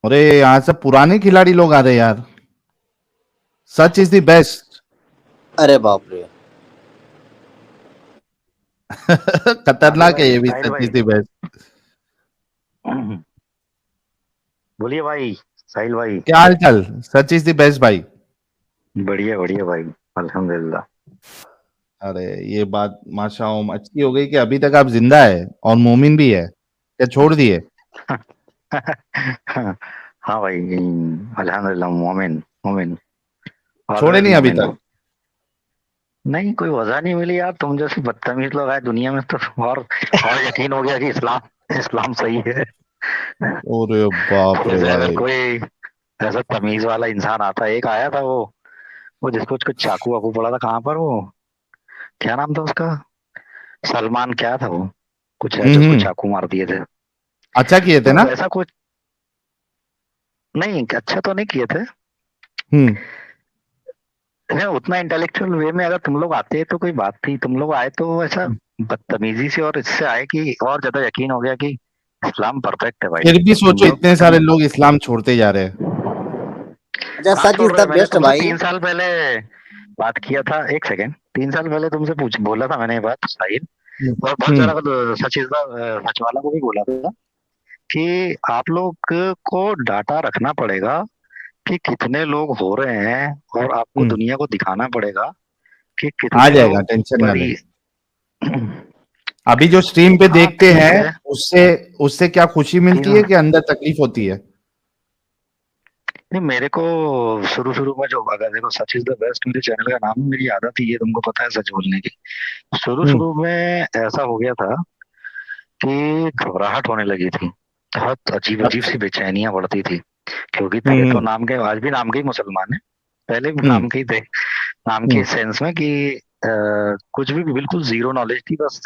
अरे यहाँ से पुराने खिलाड़ी लोग आ रहे हैं यार। सच इज द बेस्ट। अरे बाप रे। आगे खतरनाक है भाई ये भी, साहिल सच इज भाई। The best. बोलिए भाई साहिल भाई। क्या हाल चाल? सच इज द बेस्ट भाई। बढ़िया बढ़िया भाई। अल्हम्दुलिल्लाह। अरे ये बात माशाअल्लाह अच्छी हो गई कि अभी तक आप जिंदा है और मोमिन भी है, क्या छोड़ दिए? हाँ भाई। अल्हम्दुलिल्लाह मोमिन। मोमिन। छोड़े ऑलवेज नहीं अभी मोमिन। तक? नहीं कोई वजह नहीं मिली यार, तुम जैसे बदतमीज लोग आए दुनिया में तो और यकीन हो गया कि इस्लाम इस्लाम सही है। अरे बाप रे जैसे अगर भाई। कोई ऐसा तमीज वाला इंसान आता, एक आया था वो जिसको कुछ चाकू वाकू पड़ा था, कहाँ पर वो, क्या नाम था उसका, सलमान क्या था वो, कुछ है जो उसको हम्म। चाकू मार दिए थे। अच्छा किए थे तो ना? वैसा कुछ नहीं, अच्छा तो नहीं किए थे। हम्म। है उतना इंटेलेक्चुअल वे में अगर तुम लोग आते तो कोई बात थी, तुम लोग आए तो ऐसा बदतमीजी से और इससे आए कि और ज्यादा यकीन हो गया कि इस्लाम परफेक्ट है भाई। फिर भी तुम सोचो लोग इतने तुम सारे लोग इस्लाम छोड़ते जा रहे हैं। अच्छा, कहाँ सच छोड़ इज रहे द हैं? मैंने बेस्ट तुमसे भाई। 3 साल पहले बात किया था, एक सेकेंड, 3 साल पहले तुमसे पूछ बोला था मैंने ये बात साहिल, हम्म। और बहुत हम्म। सारा सच इस सच वाला को भी बोला था कि आप लोग को डाटा रखना पड़ेगा कि कितने लोग हो रहे हैं, और आपको हम्म। दुनिया को दिखाना पड़ेगा कि आ कितने जाएगा, लोग टेंशन ना ले। बड़ी। अभी जो स्ट्रीम पे हाँ देखते ठीक हैं है। उससे उससे क्या खुशी तीन मिलती है कि अंदर तकलीफ होती है? नहीं, मेरे को शुरू शुरू में जो, अगर देखो सच इज द बेस्ट मेरे चैनल का नाम है, मेरी आदत ही है, तुमको पता है सच बोलने की। शुरू हम्म। शुरू में ऐसा हो गया था कि घबराहट होने लगी थी, बहुत अजीब अजीब अच्छा। सी बेचैनियां बढ़ती थी, क्योंकि थे तो हम्म। नाम के, आज भी नाम के ही मुसलमान है, पहले भी हम्म। नाम के ही थे। नाम के हम्म। सेंस में कि कुछ भी बिल्कुल जीरो नॉलेज थी, बस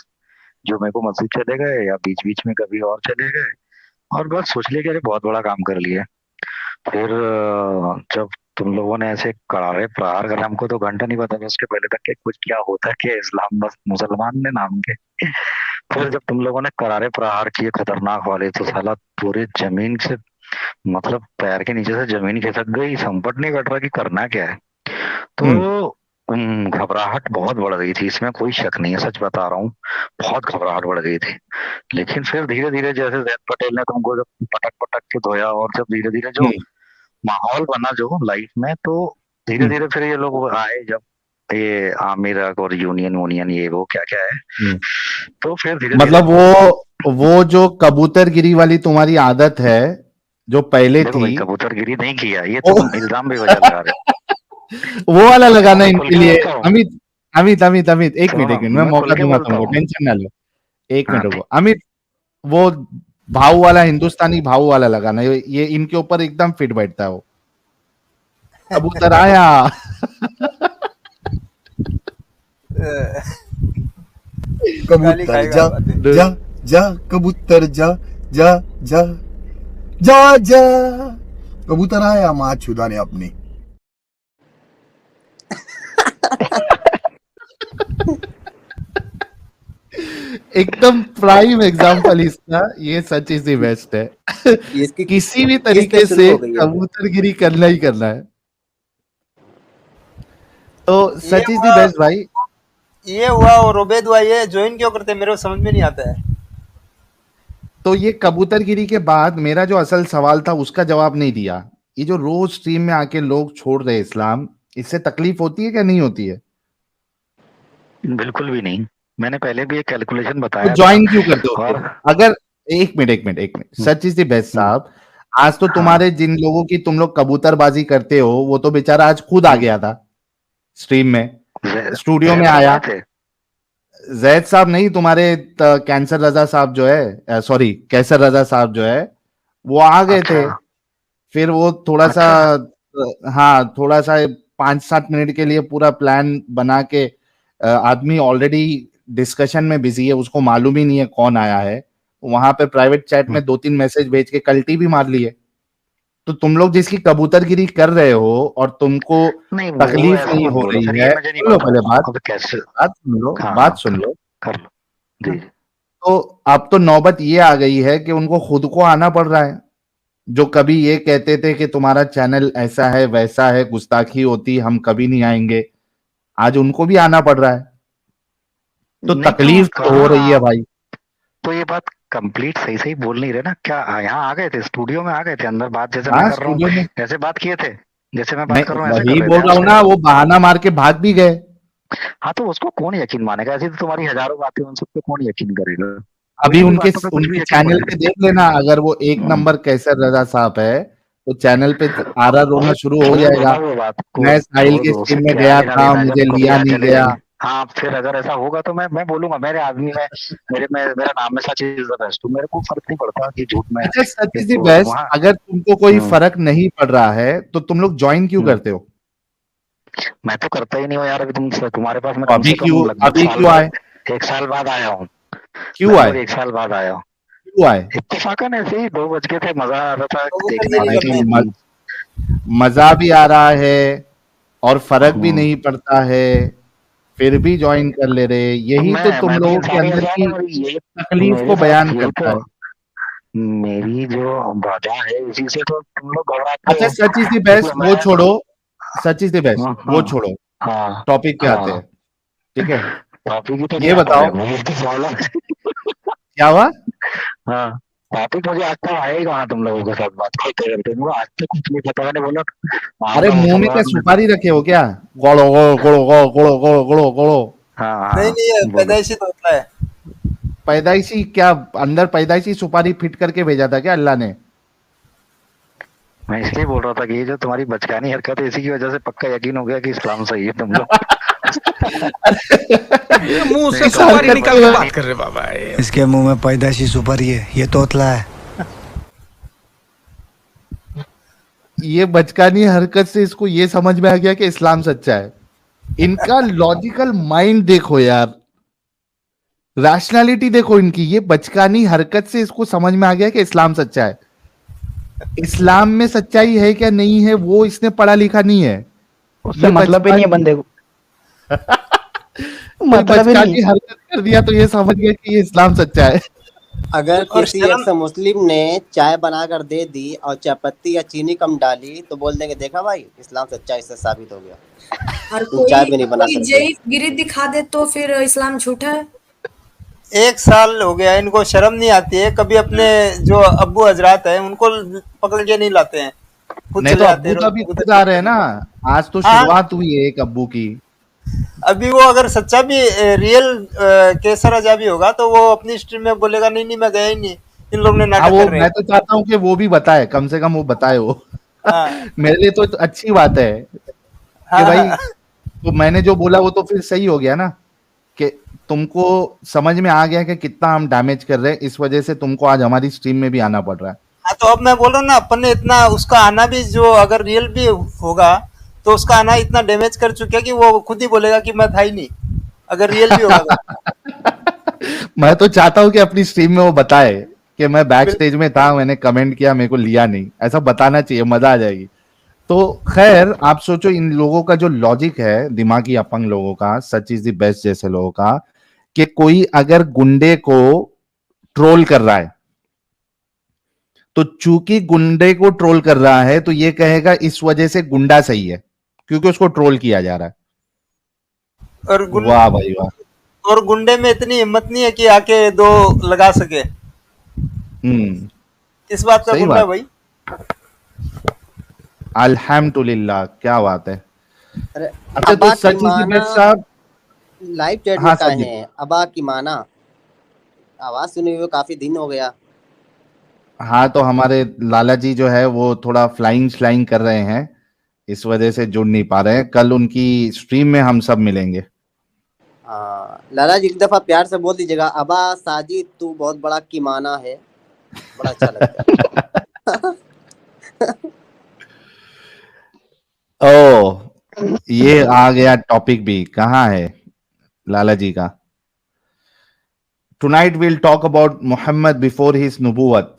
जो मेरे को मस्जिद चले गए या बीच बीच में कभी और चले गए, और बस सोच लिया कि अरे बहुत बड़ा काम कर लिया। फिर जब तुम लोगों ने ऐसे करारे प्रहार करे, हमको तो घंटा नहीं पता था उसके पहले तक कि कुछ क्या होता है, कि इस्लाम बस मुसलमान ने नाम के। फिर जब तुम लोगों ने करारे प्रहार किए खतरनाक वाले, तो साला पूरे जमीन से, मतलब पैर के नीचे से जमीन खिसक गई, संपट नहीं कट रहा कि करना क्या है। हम्म। तो घबराहट बहुत बढ़ गई थी, इसमें कोई शक नहीं है, सच बता रहा हूँ, बहुत घबराहट बढ़ गई थी। लेकिन फिर धीरे धीरे जैसे जैद पटेल ने तुमको जब पटक पटक के धोया, और जब धीरे धीरे जो हम्म। माहौल बना जो लाइफ में, तो धीरे हम्म। धीरे फिर ये लोग आए, जब ये आमिर और यूनियन वूनियन ये वो क्या क्या है, हम्म। तो फिर धीरे धीरे। मतलब वो जो कबूतरगिरी वाली तुम्हारी आदत है जो पहले देखो थी, भाई, कबूतरगिरी नहीं किया, ये वो तुम इल्जाम बेवजह लगा रहे वो वाला हो। लगाना मैं खुल इनके के लिए। बोलता हूँ। अमित, अमित, अमित, अमित, एक मिनट, सुनो, एक मिनट, मैं मैं खुल मौका के दूंगा बोलता तुमको, हूँ। टेंशन ना लो। एक हाँ मिनट रुको अमित। वो भाव वाला, हिंदुस्तानी भाव वाला लगाना, ये इनके ऊपर एकदम फिट बैठता है वो। कबूतर आया। गाली कबूतर खाएगा जा बातें। जा जा, कबूतर जा जा जा जा जा, कबूतर आया माँ छुदाने अपनी। एकदम प्राइम एग्जाम्पल इसका, ये सच इज द बेस्ट है। ये इसकी किसी भी किस्त तरीके शुरू से हो गई है। कबूतरगिरी करना ही करना है। तो ये सच इज द हुआ बेस्ट भाई। ये हुआ और उबैद हुआ, ये ज्वाइन क्यों करते हैं मेरे को समझ में नहीं आता है। तो ये कबूतरगिरी के बाद मेरा जो असल सवाल था उसका जवाब नहीं दिया। ये जो रोज स्ट्रीम में आके लोग छोड़ रहे हैं इस्लाम, इससे तकलीफ होती है क्या नहीं होती है? बिल्कुल भी नहीं, मैंने पहले भी एक कैलकुलेशन तो बताया था। ज्वाइन क्यों करते हो और फिर? अगर एक मिनट, एक मिनट, एक मिनट, हम्म, सच इज द बेस्ट हम्म, साहब। आज तो हाँ, तुम्हारे जिन लोगों की तुम लोग कबूतरबाजी करते हो, वो तो बेचारा आज खुद आ हम्म, गया था स्ट्रीम में, स्टूडियो में जैद साहब आया। आए थे। जैद साहब नहीं, तुम्हारे कैंसर रजा साहब जो है, सॉरी कैसर रजा साहब जो है, वो आ गए अच्छा। थे। फिर वो थोड़ा सा, अच्छा। हाँ थोड़ा सा 5-7 मिनट के लिए पूरा प्लान बना के, आदमी ऑलरेडी डिस्कशन में बिजी है, उसको मालूम ही नहीं है कौन आया है। वहां पे प्राइवेट चैट हम्म, में 2-3 मैसेज भेज के कल्टी भी मार लिए। तो तुम लोग जिसकी कबूतरगिरी कर रहे हो और तुमको नहीं वो तकलीफ ऐसा नहीं मत हो बोलो, रही फिर ये है, मुझे नहीं सुन लो पता। पहले बात, अब कैसे। बात सुन लो, हाँ बात हाँ, सुन लो। कर लो। जी जी। तो अब तो नौबत ये आ गई है कि उनको खुद को आना पड़ रहा है। जो कभी ये कहते थे कि तुम्हारा चैनल ऐसा है वैसा है, गुस्ताखी होती, हम कभी नहीं आएंगे, आज उनको भी आना पड़ रहा है। तो नहीं तकलीफ तो हो रही है हाँ, भाई। तो ये बात कंप्लीट सही सही बोल नहीं रहे ना क्या? यहाँ आ गए थे, स्टूडियो में आ गए थे, अंदर बात जैसे मैं हाँ कर रहा हूँ स्टूडियो में, ऐसे बात किए थे, जैसे मैं बात नहीं कर रहा हूँ ऐसे कर वही रहे बोल थे रहा हूँ आपसे। ना, वो बहाना मार के भाग भी गए। हाँ तो उसको कौन यकीन मानेगा? ऐसी तो तुम्हारी हजारों बातें, उन सब पे कौन यकीन करेगा? कोई अभी भी उनके बातों पे कुछ भी उनके यकीन चैनल पे देख लेना, अगर वो एक हम्म, नंबर कैसर रजा साहब है तो चैनल पे आरा रोना शुरू हो छोड़ दो जाएगा। ना वो बात को, मैं साहिल छोड़ के दो, उससे स्ट्रीम में क्या गया लेना था, देना है? जब मुझे कभी लिया यहाँ नहीं चले गया। जाएंगे, हाँ फिर अगर ऐसा होगा तो मैं बोलूंगा, मेरे आदमी में मेरा नाम है सच इज द बेस्ट, तो मेरे को फर्क नहीं पड़ता कि झूठ में अच्छा सच ये इज द बोल रहा हूँ। बेस्ट, हाँ अगर तुमको कोई हम्म, फर्क नहीं पड़ रहा है तो तुम लोग ज्वाइन क्यों हम्म, करते हो? मैं तो करता ही नहीं हूँ यार। अभी तुम्हारे पास मैं तो कम से कम लगभग अभी साल क्यों आए? भर, एक साल बाद आया हूँ, क्यों लगभग आए? एक साल बाद आया हूँ। क्यों आए? इत्तेफाकन ऐसे ही 2 बज के थे, मजा आ रहा था कबूतर देखने यही अरे में करते कि हैं। तो मजा भी आ रहा है और फर्क भी हम्म, नहीं पड़ता है, फिर भी ज्वाइन कर ले रहे, तो यही तो तुम मैं भी लोगों के इंसान ही अंदर इंसान की हूँ, और ये तकलीफ मेरे को साथ बयान यही करता तो है। मेरी जो वजह है, इसी से तो तुम लोग घबराते अच्छा हो। सच इज द देखो बेस्ट वो मैं छोड़ो, सच इज द बेस्ट हाँ वो हाँ छोड़ो, हाँ टॉपिक पे आते हाँ, हैं। ठीक है, टॉपिक ही तो नहीं ये आता बताओ है, वही तो प्रॉब्लम है। क्या हुआ? हाँ, टॉपिक मुझे आज तक आएगा वहाँ तुम लोगों के साथ बात करते करते, मुझे आज तक कुछ नहीं पता। मैंने बोला अरे आपका मुंह में क्या मुसलमान में, सुपारी रखे हो क्या? गोड़ो गोड़ो गोड़ो गोड़ो गोड़ो गोड़ो गोड़ो गोड़ो। हाँ नहीं हाँ नहीं, ये बोलो। पैदाइशी तो होता है। पैदाइशी क्या? अंदर पैदाइशी सुपारी फिट करके भेजा था क्या अल्लाह ने? मैं इसलिए बोल रहा था कि ये जो तुम्हारी बचकानी हरकत है, इसी की वजह से पक्का यकीन हो गया कि इस्लाम सही है तुम लोग। ये मुंह से इस सुपारी हरकत निकाल के को बात कर रहे बाबा ये। इसके मुंह में पैदाइशी सुपारी है, ये तोतला है। ये बचकानी हरकत से इसको ये समझ में आ गया कि इस्लाम सच्चा है। इनका लॉजिकल माइंड देखो यार, रैशनैलिटी देखो इनकी। ये बचकानी हरकत से इसको समझ में आ गया कि इस्लाम सच्चा है। इस्लाम में सच्चाई है क्या नहीं है वो इसने पढ़ा लिखा नहीं है। उससे ये मतलब ही नहीं है बचकानी बंदे को, कोई मतलब ही नहीं बचकानी है। हरकत कर दिया तो ये समझ गया कि ये इस्लाम सच्चा है। अगर और किसी शर्म, ऐसे मुस्लिम ने चाय बनाकर दे दी और चायपत्ती या चीनी कम डाली तो बोल देंगे देखा भाई इस्लाम सच्चा, इससे साबित हो गया। और तुम चाय भी नहीं बना कोई सकते। जैफ गिरी दिखा दे तो फिर इस्लाम झूठा है। 1 साल हो गया इनको, शर्म नहीं आती है कभी? अपने जो अब्बू हजरात है उनको पकड़ के नहीं लाते हैं, खुद नहीं चले तो जाते अब्बू हैं तो अभी रोज खुद आ रहे हैं ना, आज तो हाँ। शुरुआत हुई है एक अब्बू की। अभी वो अगर सच्चा भी रियल केसर रजा भी होगा तो वो अपनी स्ट्रीम में बोलेगा नहीं नहीं मैं गया ही नहीं, इन लोगों ने हाँ नाटक वो कर रहे मैं हैं। तो चाहता हूँ कि वो भी बताए, कम से कम वो बताए वो। हाँ मेरे लिए तो अच्छी बात है कि हाँ भाई, हाँ। तो मैंने जो बोला वो तो फिर सही हो गया ना, कि तुमको समझ में आ गया कि कितना हम डैमेज कर रहे हैं, इस वजह से तुमको आज हमारी स्ट्रीम में भी आना पड़ रहा है। हाँ, तो अब मैं बोल रहा हूँ ना, अपन ने इतना उसका आना भी, जो अगर रियल भी होगा तो उसका आना इतना डैमेज कर चुका है कि वो खुद ही बोलेगा कि मैं था ही नहीं, अगर रियल भी होगा तो। मैं तो चाहता हूँ कि अपनी स्ट्रीम में वो बताए कि मैं बैक स्टेज में था, मैंने कमेंट किया, मेरे को लिया नहीं, ऐसा बताना चाहिए, मजा आ जाएगी। तो खैर आप सोचो इन लोगों का जो लॉजिक है, दिमागी अपंग लोगों का, सच इज द बेस्ट जैसे लोगों का, कि कोई अगर गुंडे को ट्रोल कर रहा है तो चूंकि गुंडे को ट्रोल कर रहा है तो ये कहेगा इस वजह से गुंडा सही है, क्योंकि उसको ट्रोल किया जा रहा है। और वाह भाई वाह। और गुंडे में इतनी हिम्मत नहीं है कि आके 2 लगा सके। इस बात का सही गुंडा बात। भाई। अल्हम्दुलिल्लाह, क्या बात है। अरे अच्छा तो अबा सच की इज द माना बेस्ट साहब। लाइव चैट में हाँ कहे सचिन, हैं अबा की माना, आवाज सुने हुए काफी दिन हो गया। हाँ तो हमारे लाला जी जो है वो थोड़ा फ्लाइंग स्लाइंग कर रहे हैं, इस वजह से जुड़ नहीं पा रहे हैं। कल उनकी स्ट्रीम में हम सब मिलेंगे। लाला जी एक दफा प्यार से बोल दीजिएगा अबा साजिद तू बहुत बड़ा कीमाना है, बड़ा अच्छा लगता है। ओ ये आ गया टॉपिक भी, कहाँ है लाला जी का? Tonight will talk about Muhammad before his नबूवत।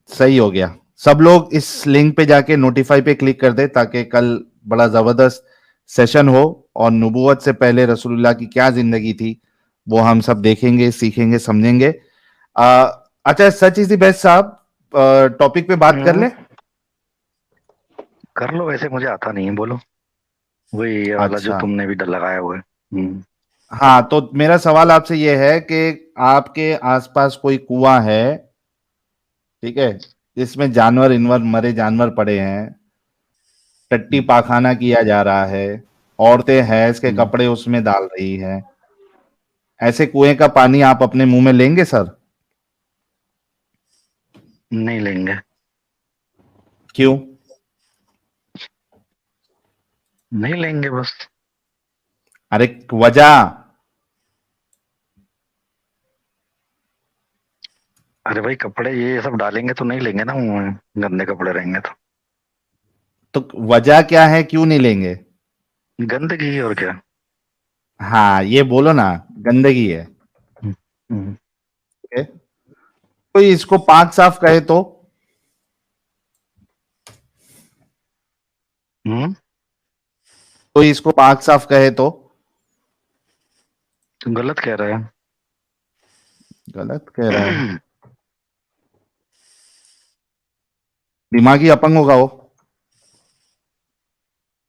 सही हो गया, सब लोग इस लिंक पे जाके नोटिफाई पे क्लिक कर दे ताकि कल बड़ा जबरदस्त सेशन हो और नबूवत से पहले रसूलुल्लाह की क्या जिंदगी थी वो हम सब देखेंगे, सीखेंगे, समझेंगे। अच्छा सच इज द बेस्ट साहब, टॉपिक पे बात कर ले। कर लो, वैसे मुझे आता नहीं है, बोलो। वही ये वाला जो अच्छा, तुमने भी डर लगाया हुआ है। हाँ, तो मेरा सवाल आपसे ये है कि आपके आसपास कोई कुआं है, ठीक है, जिसमें जानवर इनवर मरे जानवर पड़े हैं, टट्टी पाखाना किया जा रहा है, औरतें हैज के कपड़े उसमें डाल रही हैं, ऐसे कुएं का पानी आप अपने मुंह में लेंगे सर? नहीं लेंगे। क्यों? नहीं लेंगे बस। अरे वजह? अरे भाई, कपड़े ये सब डालेंगे तो नहीं लेंगे ना मुंह में, गंदे कपड़े रहेंगे तो वजह क्या है, क्यों नहीं लेंगे? गंदगी और क्या। हाँ, ये बोलो ना, गंदगी है। हम्म। ओके? कोई इसको पाक साफ कहे तो? हम्म। कोई इसको पाक साफ कहे तो? तुम गलत कह रहे हैं। गलत कह रहा है। दिमागी अपंग होगा वो।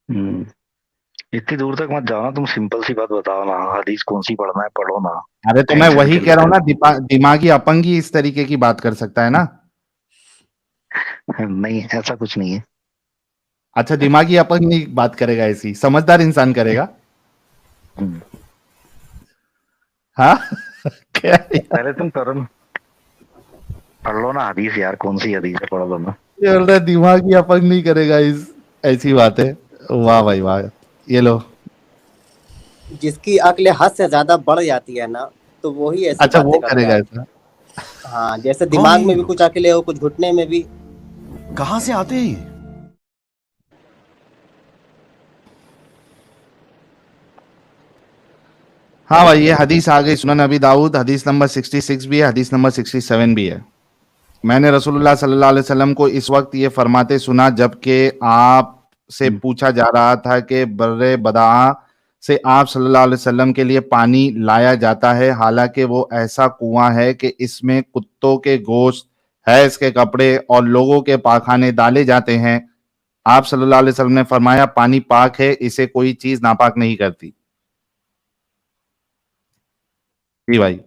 हम्म। इतनी दूर तक मत जाओ ना, तुम सिंपल सी बात बताओ ना, हदीस कौन सी पढ़ना है पढ़ो ना। अरे तो मैं टेंशन वही क्यों कह रहा लेते हूँ ना, दिमागी अपंग ही इस तरीके की बात कर सकता है ना। हो? नहीं, ऐसा कुछ नहीं है। अच्छा, दिमागी अपंग नहीं बात करेगा, ऐसी समझदार इंसान करेगा। हम्म। हाँ। क्या यार? पहले तुम करो ना, पढ़ लो ना हदीस यार, कौन सी हदीस है, पढ़ लो ना। ये बोल रहा है दिमागी अपंग नहीं करेगा, इस ऐसी बात है। वाह भाई वाह। ये लो। जिसकी अक्ल हद से ज्यादा बढ़ जाती है ना, तो वही ऐसी अच्छा, बातें वो करता करेगा है। ऐसा। हाँ, जैसे दिमाग में भी कुछ अकले हो, कुछ घुटने में भी। कहाँ से आते हैं ये? हाँ भाई, ये हदीस आ गई सुनन अबी दाऊद, हदीस नंबर 66 भी है, हदीस नंबर 67 भी है। मैंने रसूलुल्लाह सल्लल्लाहु अलैहि वसल्लम को इस वक्त ये फरमाते सुना जबकि आप से पूछा जा रहा था कि बर्रे बदा से आप सल्लल्लाहु अलैहि वसल्लम के लिए पानी लाया जाता है, हालांकि वो ऐसा कुआं है कि इसमें कुत्तों के गोश्त, हैज के कपड़े और लोगों के पाखाने डाले जाते हैं। आप सल्लल्लाहु अलैहि वसल्लम ने फरमाया, पानी पाक है, इसे कोई चीज नापाक नहीं करती। जी भाई।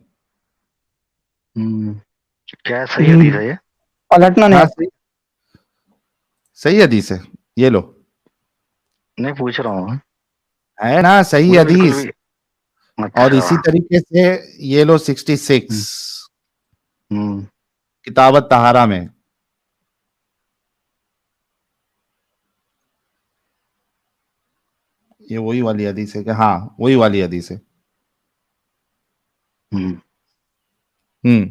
हम्म। क्या है, सही हदीस है ये? पलटना नहीं हाँ, आता। सही, सही हदीस है, ये लो। नहीं, पूछ रहा हूँ। है ना सही मुझे बिल्कुल हदीस। भी। और अच्छा। इसी तरीके से ये लो 66 हम्म। हम्म। किताबत तहारा में। ये वही वाली हदीस है कि? हाँ, वही वाली हदीस है। हम्म। हम्म।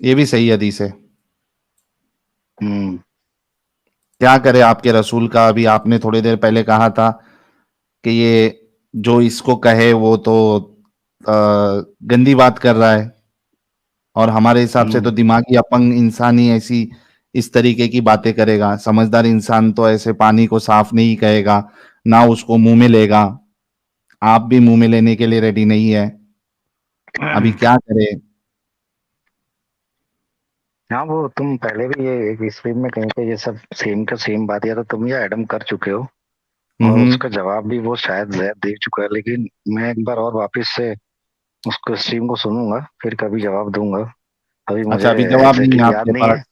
ये भी सही हदीस है। हम्म। क्या करे आपके रसूल का, अभी आपने थोड़ी देर पहले कहा था कि ये जो इसको कहे वो तो गंदी बात कर रहा है, और हमारे हिसाब से तो हम्म। दिमागी अपंग इंसान ही ऐसी इस तरीके की बातें करेगा। समझदार इंसान तो ऐसे पानी को साफ नहीं कहेगा, ना उसको मुंह में लेगा। आप भी मुंह में लेने के लिए रेडी नहीं है, अभी क्या करे? हाँ, वो तुम पहले भी ये एक स्ट्रीम में कहीं पे ये सब सेम का सेम बात या तो तुम ये एडम कर चुके हो, और हम्म। उसका जवाब भी वो शायद जैद दे चुका है, लेकिन मैं एक बार और वापस से उसको स्ट्रीम को सुनूंगा, फिर कभी जवाब दूंगा। अभी मुझे अच्छा, अभी जवाब नहीं है एग्जैक्टली याद आपके नहीं है। पास?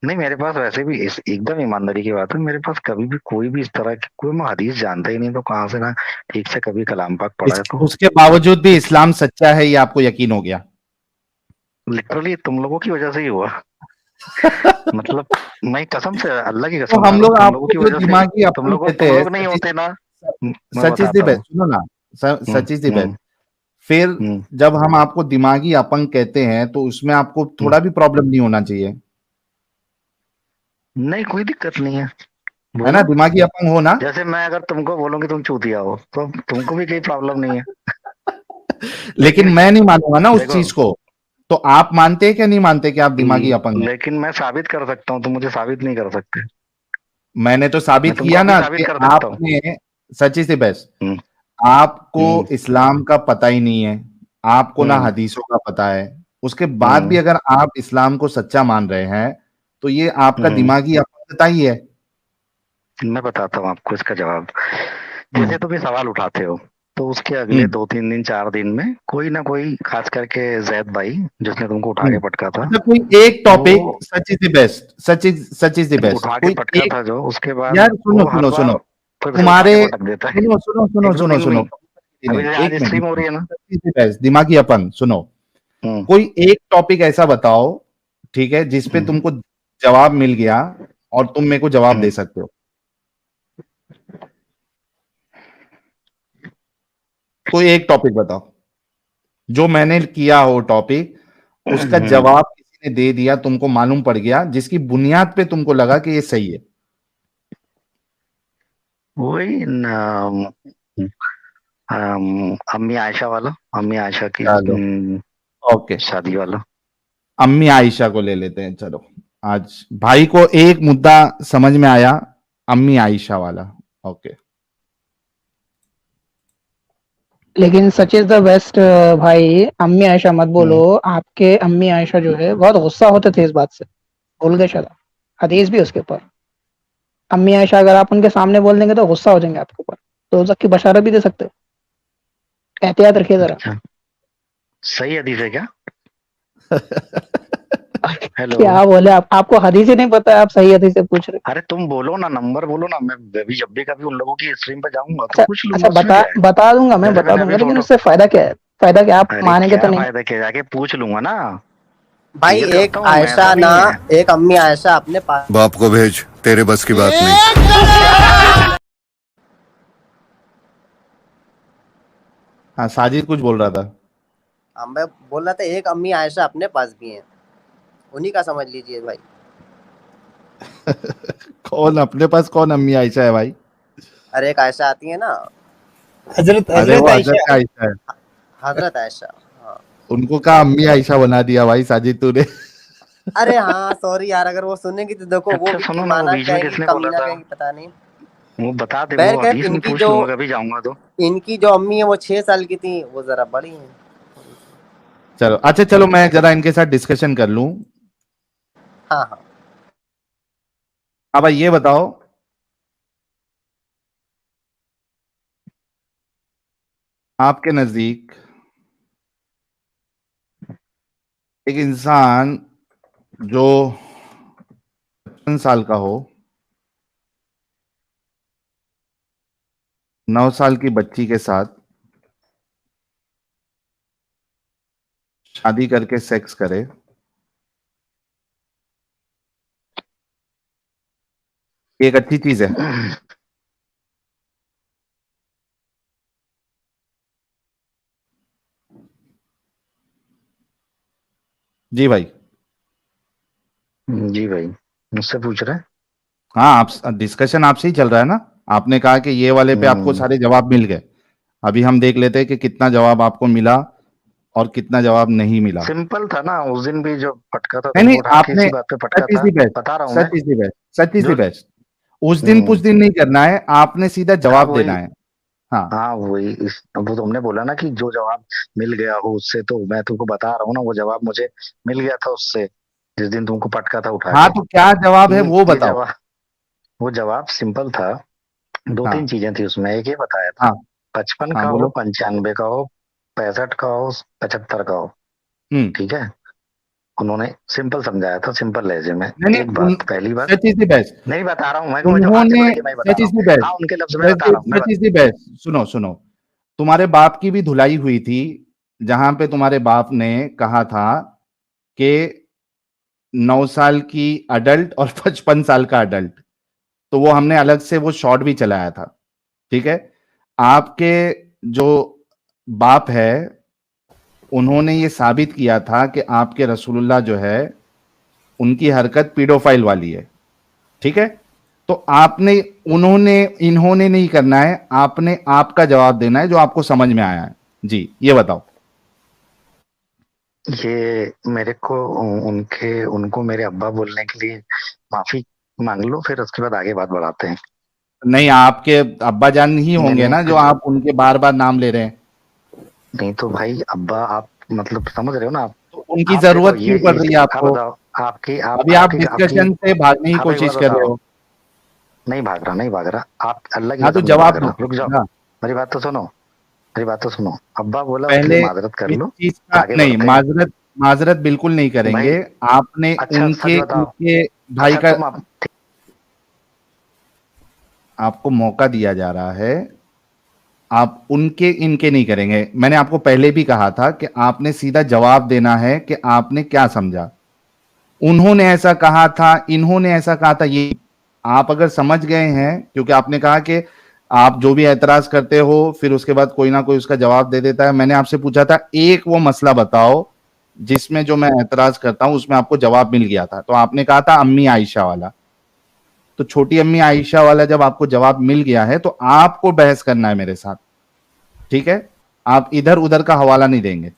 नहीं, मेरे पास वैसे भी एकदम ईमानदारी की बात है, मेरे पास कभी भी कोई भी इस तरह की कोई मैं हदीस जानता ही नहीं, तो कहाँ से ना ठीक से कभी कलाम पाक पढ़ा है तो। उसके बावजूद भी इस्लाम सच्चा है, ये आपको यकीन हो गया? लिटरली तुम लोगों की वजह से ही हुआ। मतलब मैं कसम से, अल्लाह की तो कसम खा हम रहा हूँ, लोग तुम लोगों आपको की जो वजह से। दिमागी अपंग कहते तुम हैं, लोग नहीं होते ना। मैं सच इज द बताता हूँ। बेस्ट, सुनो ना, हम्म। सच इज द बेस्ट। हम्म। फिर हम्म। जब हम आपको दिमागी अपंग कहते हैं तो उसमें आपको हम्म। थोड़ा भी प्रॉब्लम नहीं होना चाहिए, नहीं, कोई दिक्कत नहीं है, है ना? बोलो। दिमागी अपंग हो ना? जैसे मैं अगर तुमको बोलूं कि तुम चूतिया हो, तो तुमको भी कोई प्रॉब्लम नहीं है। लेकिन लेकिन मैं नहीं मानूंगा ना उस देखो, चीज को। तो आप मानते हैं क्या, नहीं मानते कि आप दिमागी अपंग हैं? लेकिन मैं साबित कर सकता हूँ, तुम मुझे साबित नहीं कर सकते। मैंने तो मैं साबित तुमको किया अभी ना साबित कि कर सकता हूँ। आपने, सच इज द बेस्ट, हम्म। आपको हम्म। इस्लाम का पता ही नहीं है, आपको ना हम्म। हदीसों का पता है। उसके बाद भी हम्म अगर आप इस्लाम को सच्चा मान रहे हैं तो ये आपका हम्म दिमागी अपंगता ही है। मैं बताता हूँ आपको इसका जवाब। जैसे तुम ये सवाल उठाते हो, तो उसके अगले हम्म 2-3 दिन 4 दिन में कोई ना कोई, खास करके जैद भाई जिसने तुमको उठा के हम्म। पटका था, अच्छा, कोई एक टॉपिक, वो सच is the best, such is the best, उठा के कोई पटका एक। था जो, उसके बाद यार सुनो वो हर सुनो सुनो, बार फिर से उठा तुम्हारे, के पटक देता है। सुनो सुनो सुनो एक दो सुनो दिन सुनो, में अभी नहीं जैसे आज एक स्ट्रीम मिनट, हो रही है ना। सच इज द बेस्ट, दिमागी अपंग, सुनो। हम्म कोई एक टॉपिक ऐसा बताओ, ठीक है, जिसपे हम्म तुमको जवाब मिल गया और तुम मेरे को जवाब दे हम्म सकते हो। कोई एक टॉपिक बताओ जो मैंने किया हो टॉपिक, उसका हम्म। जवाब किसी ने दे दिया, तुमको मालूम पड़ गया, जिसकी बुनियाद पे तुमको लगा कि ये सही है। वही न, अम्मी आयशा वाला, अम्मी आयशा की चलो, ओके, शादी वाला। अम्मी आयशा को ले लेते हैं, चलो। आज भाई को एक मुद्दा समझ में आया, अम्मी आयशा वाला। ओके। लेकिन सच इज द बेस्ट भाई। अम्मी आयशा मत बोलो। हम्म। आपके अम्मी आयशा जो है बहुत गुस्सा होते थे इस बात से। भूल गए शायद आप। हदीस भी है उसके ऊपर। अम्मी आयशा अगर आप उनके सामने बोल देंगे तो गुस्सा हो जाएंगे आपके ऊपर। तो तक की बशारत भी दे सकते हो। एहतियात रखिए जरा। अच्छा, सही हदीस है क्या? हेलो। क्या बोले आप? आपको हदीस ही नहीं पता है, आप सही हदीस से पूछ रहे हो। अरे तुम बोलो ना, नंबर बोलो ना, मैं अभी जब भी कभी उन लोगों की स्ट्रीम पे जाऊंगा तो अच्छा पूछ अच्छा, लूंगा, उसमें बता क्या है। बता दूंगा, मैं जैसे बता मैंने अभी दूंगा, लेकिन फोटो, उससे फायदा क्या है? फायदा क्या, आप अरे मानेंगे तो क्या नहीं। फायदा, क्या जाके पूछ लूंगा ना। भाई क्लियर एक करता हूँ मैं, ऐसा आयशा ना, नहीं है। एक अम्मी आयशा अपने पास। बाप को भेज, तेरे बस की बात नहीं। हाँ, साजिद कुछ बोल रहा था। मैं बोल रहा था एक अम्मी आयशा अपने पास भी हैं, उन्हीं का समझ लीजिए भाई। कौन अपने पास, कौन अम्मी आयशा है भाई? अरे एक आयशा आती है ना, हजरत अरे हजरत वो आयशा। हजरत आयशा है। हजरत आयशा। हाँ। उनको कहा अम्मी आयशा बना दिया भाई साजिद तूने। अरे हाँ सॉरी यार, अगर वो सुनेगी तो देखो वो अच्छा भी सुनो ना, वो कीमाना बीच में कहेगी किसने बोला कमीना था, कहेगी पता नहीं। वो बता दे, वो बहरकैफ हदीस में इनकी पूछ जो, लूंगा कभी जाऊंगा तो। इनकी जो अम्मी है वो 6 साल की थी, वो जरा बड़ी हैं थोड़ी सी। चलो, अच्छा चलो, मैं जरा इनके साथ डिस्कशन कर लूं। हाँ हाँ। हाँ भाई, ये बताओ, आपके नजदीक एक इंसान जो 55 साल का हो, 9 साल की बच्ची के साथ शादी करके सेक्स करे, ये एक अच्छी चीज है? जी भाई। जी भाई, मुझसे पूछ रहे हैं। हाँ, आप डिस्कशन आपसे ही चल रहा है ना। आपने कहा कि ये वाले पे आपको हम्म, सारे जवाब मिल गए। अभी हम देख लेते हैं कि कितना जवाब आपको मिला और कितना जवाब नहीं मिला। सिंपल था ना, उस दिन भी जो पटका था नहीं नहीं, तुमको उठा के, आपने, इसी बात पे पटका सच इज था। दी बेस्ट, बता रहा हूँ मैं। Such is the best, such is the जो बेस्ट। उस दिन हम्म कुछ दिन नहीं करना है, आपने सीधा हाँ जवाब वही, देना है। हाँ हाँ वही वो तुमने बोला ना कि जो जवाब मिल गया हो उससे, तो मैं तुमको बता रहा हूँ ना, वो जवाब मुझे मिल गया था उससे, जिस दिन तुमको पटका था उठा हाँ, के। तो क्या जवाब है कि वो ये बताओ। जवाब, वो जवाब सिंपल था। दो तीन हाँ चीजें थी उसमें, एक ये बताया था, हाँ 55 हाँ, का हो, बोलो। 95 का हो, 65 का हो, 75 का हो, हम्म। ठीक है। उन्होंने सिंपल समझाया था, सिंपल लहजे में। नहीं नहीं, एक बात, पहली बात, सच इज द बेस्ट। नहीं बता रहा हूँ मैं, जो हाथ उन्होंने, जोड़ के मैं बता सच रहा इज हूँ। द बेस्ट, हाँ उनके लफ्ज में बता रहा हूँ मैं सच इज द बेस्ट, सुनो सुनो। तुम्हारे बाप की भी धुलाई हुई थी, जहां पे तुम्हारे बाप ने कहा था कि 9 साल की अडल्ट और 55 साल का अडल्ट, तो वो हमने अलग से वो शॉट भी चलाया था, ठीक है। आपके जो बाप है, उन्होंने ये साबित किया था कि आपके रसूलुल्लाह जो है, उनकी हरकत पीडोफाइल वाली है, ठीक है। तो आपने, उन्होंने, इन्होंने नहीं करना है, आपने आपका जवाब देना है जो आपको समझ में आया है। जी, ये बताओ। ये मेरे को, उनके उनको मेरे अब्बा बोलने के लिए माफी मांग लो, फिर उसके बाद आगे बात बढ़ाते हैं। नहीं, आपके अब्बा जान ही नहीं होंगे नहीं, ना जो आप उनके बार बार नाम ले रहे हैं। नहीं तो भाई अब्बा, आप मतलब समझ रहे हो ना आप। तो उनकी आप जरूरत देखो क्यों पड़ रही है आप आपको? बताओ, आपकी अभी आप आपकी डिस्कशन से भागने की आप एक बात कोशिश कर रहे बताओ, हो। नहीं भाग रहा, आप अल्लाह की हाँ तो कसम नहीं जवाब भाग दो रहा, रुक जाओ, ना। मेरी बात तो सुनो, अब्बा बोला उसके लिए पहले माजरत कर इस लो, चीज का आगे नहीं, बढ़ते हैं माजरत माजरत बिल्कुल नहीं भाई। करेंगे। आपने अच्छा सच उनके बताओ, इनके भाई अच्छा का तुम आप आपको मौका दिया जा रहा है, आप उनके इनके नहीं करेंगे। मैंने आपको पहले भी कहा था कि आपने सीधा जवाब देना है कि आपने क्या समझा। उन्होंने ऐसा कहा था, इन्होंने ऐसा कहा था, ये आप अगर समझ गए हैं, क्योंकि आपने कहा कि आप जो भी एतराज करते हो फिर उसके बाद कोई ना कोई उसका जवाब दे देता है। मैंने आपसे पूछा था एक वो मसला बताओ जिसमें जो मैं एतराज करता हूं उसमें आपको जवाब मिल गया था, तो आपने कहा था अम्मी आयशा वाला। तो छोटी अम्मी आयशा वाला जब आपको जवाब मिल गया है तो आपको बहस करना है मेरे साथ, ठीक है? आप इधर उधर का हवाला नहीं देंगे।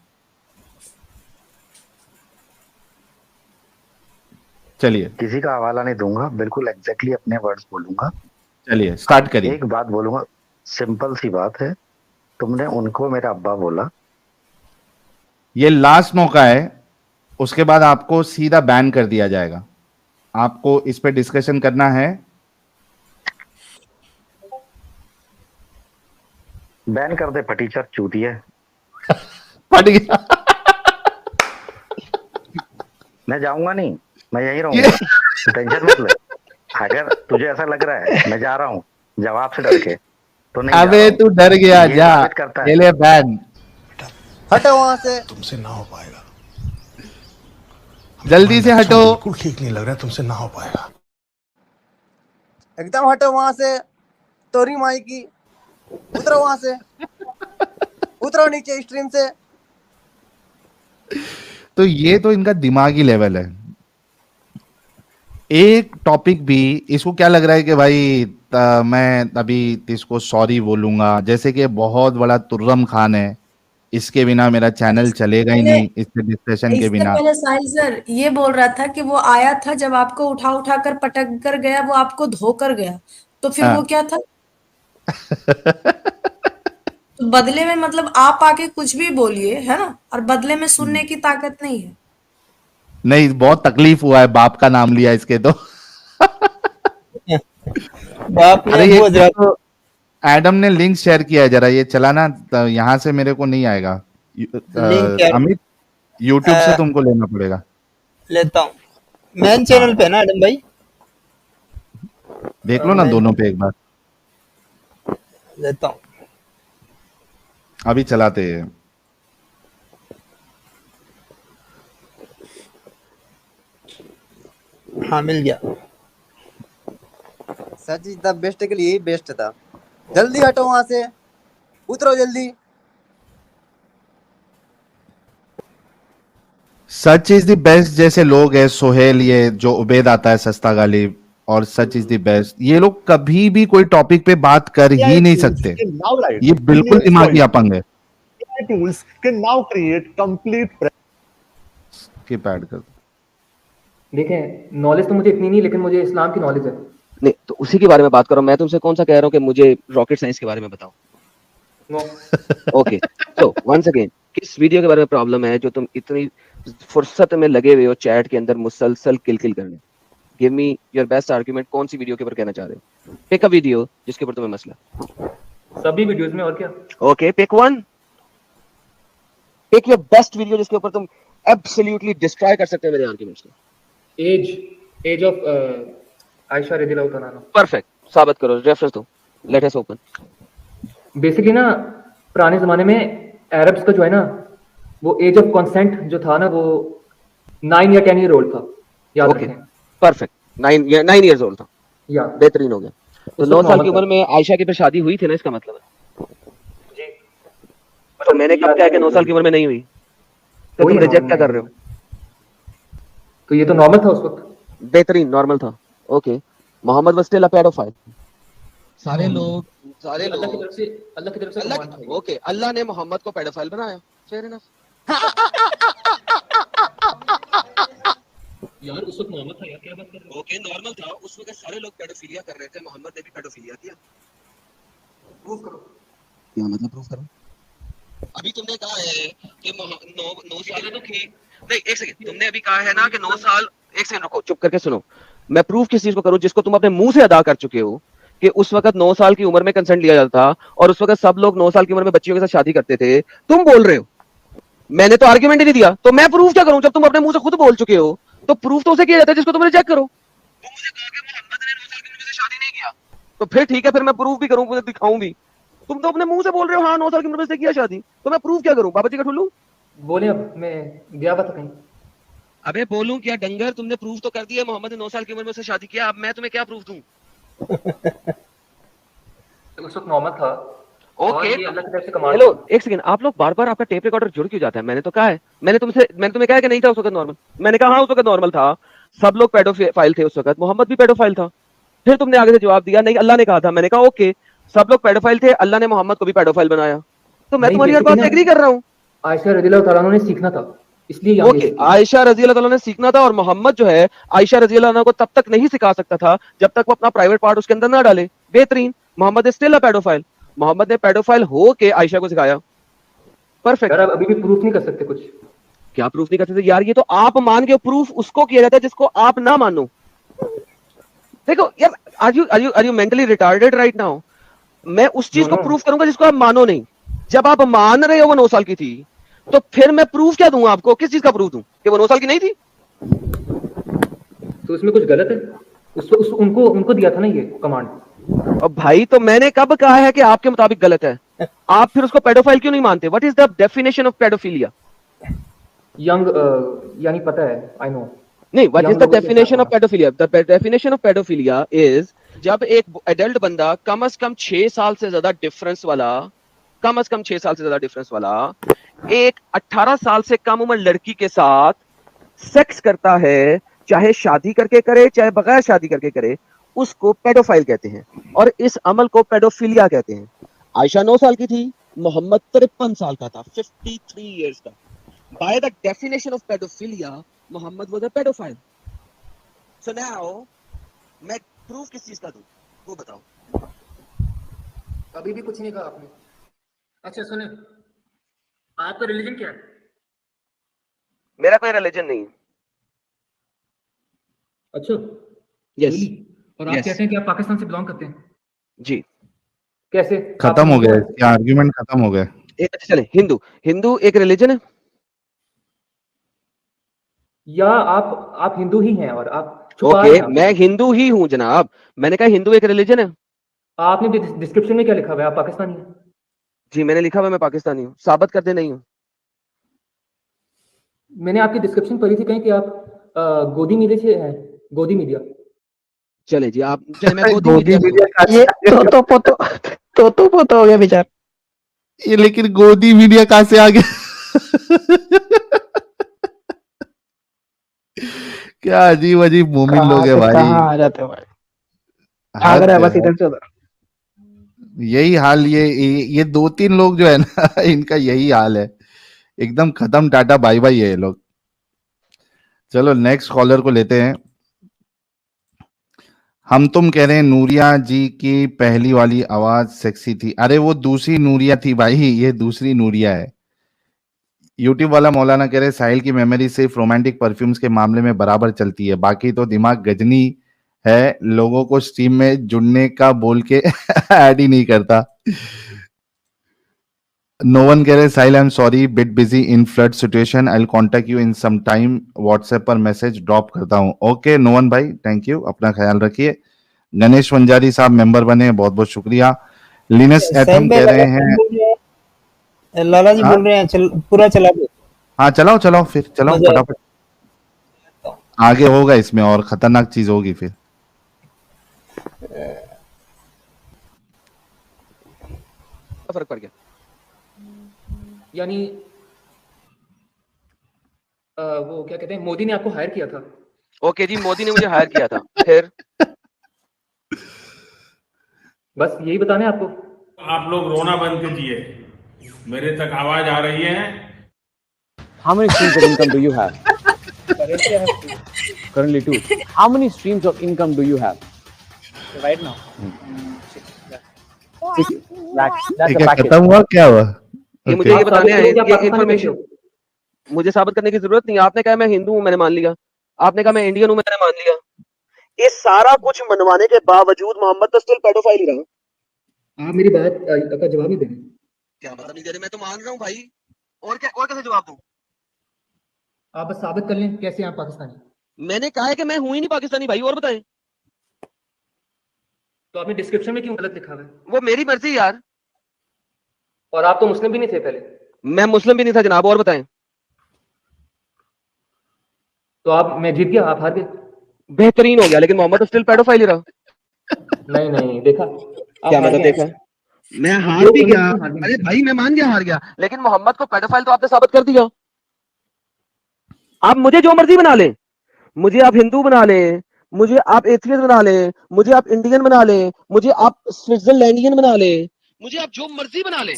चलिए किसी का हवाला नहीं दूंगा, बिल्कुल एग्जैक्टली अपने वर्ड्स बोलूंगा। चलिए स्टार्ट अब करिए। एक बात बोलूंगा, सिंपल सी बात है, तुमने उनको मेरा अब्बा बोला, ये लास्ट मौका है, उसके बाद आपको सीधा बैन कर दिया जाएगा। आपको इस पे डिस्कशन करना है। बैन कर दे फटीचर चूतिया, फट गया मैं जाऊंगा नहीं, मैं यहीं ये रहूंगा, तू टेंशन मत ले। अगर तुझे ऐसा लग रहा है मैं जा रहा हूँ जवाब से डर के, तो नहीं जा रहा अबे हूँ। तू डर गया, ये जा साबित करता ये है, ले बैन। हटो वहां से। तुमसे ना हो पाएगा, जल्दी से हटो। बिल्कुल ठीक नहीं लग रहा है, तुमसे ना हो पाएगा। एकदम हटो वहां से। तोरी माई की। उतरो वहां से। उतरो नीचे स्ट्रीम से। तो ये तो इनका दिमागी लेवल है। एक टॉपिक भी इसको क्या लग रहा है कि भाई मैं अभी इसको सॉरी बोलूंगा, जैसे कि बहुत बड़ा तुर्रम खान है, इसके बिना मेरा चैनल चलेगा ही पहले नहीं, इसके डिस्कशन के इससे बिना। पहले साहिल सर ये बोल रहा था कि वो आया था, जब आपको उठा उठा कर पटक कर गया, वो आपको धोकर गया, तो फिर वो हाँ। क्या था? तो बदले में मतलब आप आके कुछ भी बोलिए, है ना, और बदले में सुनने की ताकत नहीं है। नहीं, बहुत तकलीफ हुआ है, बाप का नाम लिया इसके तो। बाप ने अरे ये वो जरा तो एडम ने लिंक शेयर किया है, जरा ये चलाना, यहां से मेरे को नहीं आएगा। लिंक यार अमित, यूट्यूब से तुमको लेना पड़ेगा। लेता हूँ। मेन हाँ, चैनल पे है ना आदम भाई? देख लो ना मैं दोनों पे एक बार, लेता हूँ। अभी चलाते हैं। हाँ मिल गया। सच इतना बेस्ट के लिए यही बेस्ट था। जल्दी हटो वहां से। उतरो जल्दी। सच इज द बेस्ट जैसे लोग हैं, सोहेल, ये जो उबैद आता है सस्ता गालिब, और सच इज द बेस्ट, ये लोग कभी भी कोई टॉपिक पे बात कर ही नहीं सकते। ये बिल्कुल दिमागी अपंग है। tools can now create complete keypad कर दो। देखें, नॉलेज तो मुझे इतनी नहीं, लेकिन मुझे इस्लाम की नॉलेज है। नहीं तो उसी के बारे में बात करो। मैं तुमसे कौन सा कह रहा हूँ कि मुझे रॉकेट साइंस के बारे में बताओ। No okay, so once again, किस वीडियो के बारे में प्रॉब्लम है जो तुम इतनी फुर्सत में लगे हुए हो चैट के अंदर मुसलसल किल करने? Give me your best argument, कौन सी वीडियो के ऊपर कहना चाह रहे हो? पिक अ वीडियो जिसके ऊपर तुम्हें मसला। सभी वीडियोस में, और क्या? Okay, pick one, pick your best video जिसके ऊपर तुम एब्सोल्युटली डिस्ट्रॉय कर सकते हो मेरे आर्गुमेंट्स को। एज ऑफ आयशा रज़ियल्लाहु तआला अन्हा। परफेक्ट, साबित करो, रेफरेंस दो, लेट अस ओपन। बेसिकली ना, पुराने जमाने में अरब्स का जो है ना, वो एज ऑफ कंसेंट जो था ना, वो 9 या 10 ईयर ओल्ड था। याद ओके, रखें। परफेक्ट, 9 इयर्स ओल्ड था। या बेहतरीन हो गया। तो उस 9 वक्त साल की मोहम्मद उम्र में आयशा की फिर शादी हुई थी ना, इसका मतलब है। जी, तो मैंने कब कहा कि 9 साल की उम्र में नहीं हुई? तो वही तुम है, रिजेक्ट क्या कर रहे हो? तो ये तो नॉर्मल था उस वक्त। बेहतरीन, नॉर्मल था। Okay, Muhammad was still a paedophile. सारे लोग अल्लाह की तरफ से command था। ओके, अल्लाह ने मोहम्मद को पेडोफाइल बनाया, फेयर इनफ। यार उस वक्त मोहम्मद था यार, क्या बात कर रहे हो? ओके, नॉर्मल था, उस वक्त सारे लोग पेडोफिलिया कर रहे थे, मोहम्मद ने भी पेडोफिलिया किया। प्रूफ करो। क्या मतलब प्रूफ करो? अभी तुमने कहा है कि 9 साल तो ठीक, नहीं एक सेकंड, तुमने अभी कहा है ना कि 9 साल, एक सेकंड रुको, चुप करके सुनो। मैं प्रूफ किस चीज को करूं जिसको तुम अपने मुंह से अदा कर चुके हो कि उस वक्त 9 साल की उम्र में कंसेंट लिया जाता था और उस वक्त सब लोग 9 साल की उम्र में बच्चियों के साथ शादी करते थे। तुम बोल रहे हो, मैंने तो आर्ग्यूमेंट ही नहीं दिया, तो मैं प्रूफ क्या करूं? जब तुम अपने मुंह से खुद बोल चुके हो तो प्रूफ तो उसे किया जाता है जिसको तुम रिजेक्ट करो। तुम मुझे कहा कि मोहम्मद ने 9 साल की उम्र से शादी नहीं किया, तो फिर ठीक है, फिर मैं प्रूफ भी करूं, मुझे दिखाऊं भी। तुम तो अपने मुंह से बोल रहे हो हाँ 9 साल की उम्र से किया शादी, तो मैं प्रूफ क्या करूं? बाबा जी का ठुल्लू बोले, अब मैं गया हुआ था कहीं। अबे बोलूं क्या डंगर? तुमने प्रूफ तो कर दिया मोहम्मद ने 9 साल की उम्र में उससे शादी किया, अब मैं तुम्हें क्या प्रूफ दूं? उस वक्त नॉर्मल था। ओके, ये अल्लाह की तरफ से कमाल। हेलो एक सेकंड, आप लोग बार बार आपका टेप रिकॉर्डर जुड़ क्यों जाता है? मैंने तो कहा है, मैंने तुम्हें कहा है कि नहीं था उस वक्त नॉर्मल। मैंने कहा हाँ उस वक्त नॉर्मल था, सब लोग पेडोफाइल थे उस वक्त, मोहम्मद भी पेडोफाइल था। फिर तुमने आगे से जवाब दिया नहीं अल्लाह ने कहा था। मैंने कहा ओके, सब लोग पेडोफाइल थे, अल्लाह ने मोहम्मद को भी पेडोफाइल बनाया, तो मैं नहीं, तुम्हारी हर बात से basically एग्री कर रहा हूँ। आयशा रज़ियल्लाहु ताला अन्हा ने सीखना था, इसलिए young ओके, age थी। आयशा रजी अल्लाह ने सीखना था, और मोहम्मद जो है आयशा रजी अल्लाह को तब तक नहीं सिखा सकता था जब तक वो अपना प्राइवेट पार्ट उसके अंदर ना डाले। बेहतरीन, Muhammad is still a paedophile. Muhammad ने पेडोफाइल हो के आयशा को सिखाया। परफेक्ट। यार आप अभी भी प्रूफ नहीं कर सकते कुछ। क्या प्रूफ नहीं कर सकते यार? ये तो आप मान के प्रूफ उसको किया जाता है जिसको आप ना मानो। देखो यार, are you mentally retarded right now? मैं उस चीज को प्रूफ करूंगा जिसको आप मानो नहीं। जब आप मान रहे हो वो 9 साल की थी, तो फिर मैं प्रूफ क्या दूं आपको? किस चीज का प्रूफ दूं कि वो 9 साल की नहीं थी? तो इसमें कुछ गलत है? उनको दिया था ना ये कमांड। अब भाई तो मैंने कब कहा है कि आपके मुताबिक गलत है? आप फिर उसको पेडोफाइल क्यों नहीं मानते? What is the definition of paedophilia? Young यानी पता है, आई नो। नहीं, what is the definition of paedophilia? The definition of paedophilia is जब एक एडल्ट बंदा कम से कम 6 साल से ज्यादा डिफरेंस वाला, कम से कम 6 साल से ज्यादा डिफरेंस वाला एक 18 साल से कम उम्र लड़की के साथ सेक्स करता है, चाहे शादी करके करे चाहे बगैर शादी करके करे, उसको पेडोफाइल कहते हैं, और इस अमल को पेडोफिलिया कहते हैं। आयशा 9 साल की थी, मोहम्मद 53 साल का था, 53 इयर्स का। By the definition of paedophilia, Muhammad was a paedophile. So now मैं प्रूफ किस चीज का दूं, वो बताओ। अभी भी कुछ नहीं कहा आपने। अच्छा सुने, आपका रिलीजन क्या है? मेरा कोई रिलीजन नहीं है। अच्छा, यस। और आप कहते हैं कि आप पाकिस्तान से बिलोंग करते हैं? जी। कैसे? खत्म हो गया, इसका आर्गुमेंट खत्म हो गया। अच्छा चले, हिंदू एक रिलीजन है या आप हिंदू ही हैं और आप ओके, मैं हिंदू ही हूं जनाब। मैंने कहा हिंदू एक रिलीजन है। आपने डिस्क्रिप्शन में क्या लिखा हुआ है? आप पाकिस्तानी हैं? जी मैंने लिखा हुआ मैं पाकिस्तानी हूँ, साबित कर दे नहीं हूँ। मैंने आपकी डिस्क्रिप्शन पढ़ी थी कहीं कि आप गोदी मीडिया से हैं। गोदी मीडिया। चले जी, आप चले, मैं गोदी ये तो पोतो हो गया बेचारा। ये लेकिन गोदी मीडिया कहां से आ गया? क्या अजीब अजीब मोमिन लोग है भाई। कहाँ आ जाते हो भाई? भाग रहा है बस इधर से उधर। यही हाल, ये 2-3 लोग जो है ना, इनका यही हाल है। एकदम खत्म, टाटा बाय बाय है ये लोग। चलो नेक्स्ट कॉलर को लेते हैं। हम तुम कह रहे हैं नूरिया जी की पहली वाली आवाज सेक्सी थी। अरे वो दूसरी नूरिया थी भाई, ये दूसरी नूरिया है। यूट्यूब वाला मौलाना कह रहे साहिल की मेमोरी सिर्फ रोमांटिक परफ्यूम्स के मामले में बराबर चलती है, बाकी तो दिमाग गजनी है, लोगों को स्ट्रीम में जुड़ने का बोल के ऐड ही नहीं करता। नो वन कह रहे Sahil I am sorry, bit busy in flood situation, I will contact you in some time, WhatsApp पर मैसेज ड्रॉप करता हूं। ओके नो वन भाई, थैंक यू, अपना ख्याल रखिए। गणेश वंजारी साहब मेंबर बने, बहुत बहुत शुक्रिया। लिनस एथम कह रहे हैं, लाला जी बोल रहे हैं पूरा चला दो। हाँ चलाओ चलाओ, फिर चलाओ फटाफट, आगे होगा इसमें और खतरनाक चीज होगी फिर। फर्क पड़ गया यानी वो क्या कहते हैं, मोदी ने आपको हायर किया था? ओके जी, मोदी ने मुझे हायर किया था। फिर बस यही बताना है आपको? आप लोग रोना बंद कीजिए, मेरे तक आवाज आ रही है। How many streams of income do you have? Currently 2. How many streams of income do you have? Right now. 6 lakhs. That's the क्या package. खत्म हुआ, क्या हुआ? ये मुझे ये बताने हैं, ये इन्फॉर्मेशन मुझे साबित करने की जरूरत नहीं। आपने कहा मैं हिंदू हूं, मैंने मान लिया। आपने कहा मैं इंडियन हूं, मैंने मान लिया। ये सारा कुछ मनवाने के बावजूद मोहम्मद तो स्टिल पेडोफाइल ही रहा। आप मेरी बात का जवाब नहीं दे रहे। क्या मतलब नहीं दे रहे? मैं तो मान रहा हूँ भाई। और क्या, और कैसे जवाब दूं? आप बस साबित कर लें कैसे आप पाकिस्तानी। मैंने कहा है कि मैं हूं ही नहीं पाकिस्तानी भाई, और बताएं। तो आपने डिस्क्रिप्शन में क्यों गलत लिखा हुआ है? वो मेरी मर्जी यार। और आप तो मुस्लिम भी नहीं थे पहले। मैं मुस्लिम भी नहीं था जनाब, और बताएं। तो आप, मैं जीत गया, आप हार गए। बेहतरीन हो गया, लेकिन मोहम्मद तो स्टिल पेडोफाइल ही रहा। नहीं नहीं, देखा क्या मतलब देखा? मैं हार भी गया। अरे भाई मैं मान गया हार गया, लेकिन मोहम्मद को पेडोफाइल तो आपने साबित कर दिया। आप मुझे जो मर्जी बना ले, मुझे आप हिंदू बना ले, मुझे आप एथियस्ट बना ले, मुझे आप इंडियन बना ले, मुझे आप स्विट्जरलैंडियन बना ले, मुझे आप जो मर्जी बना ले,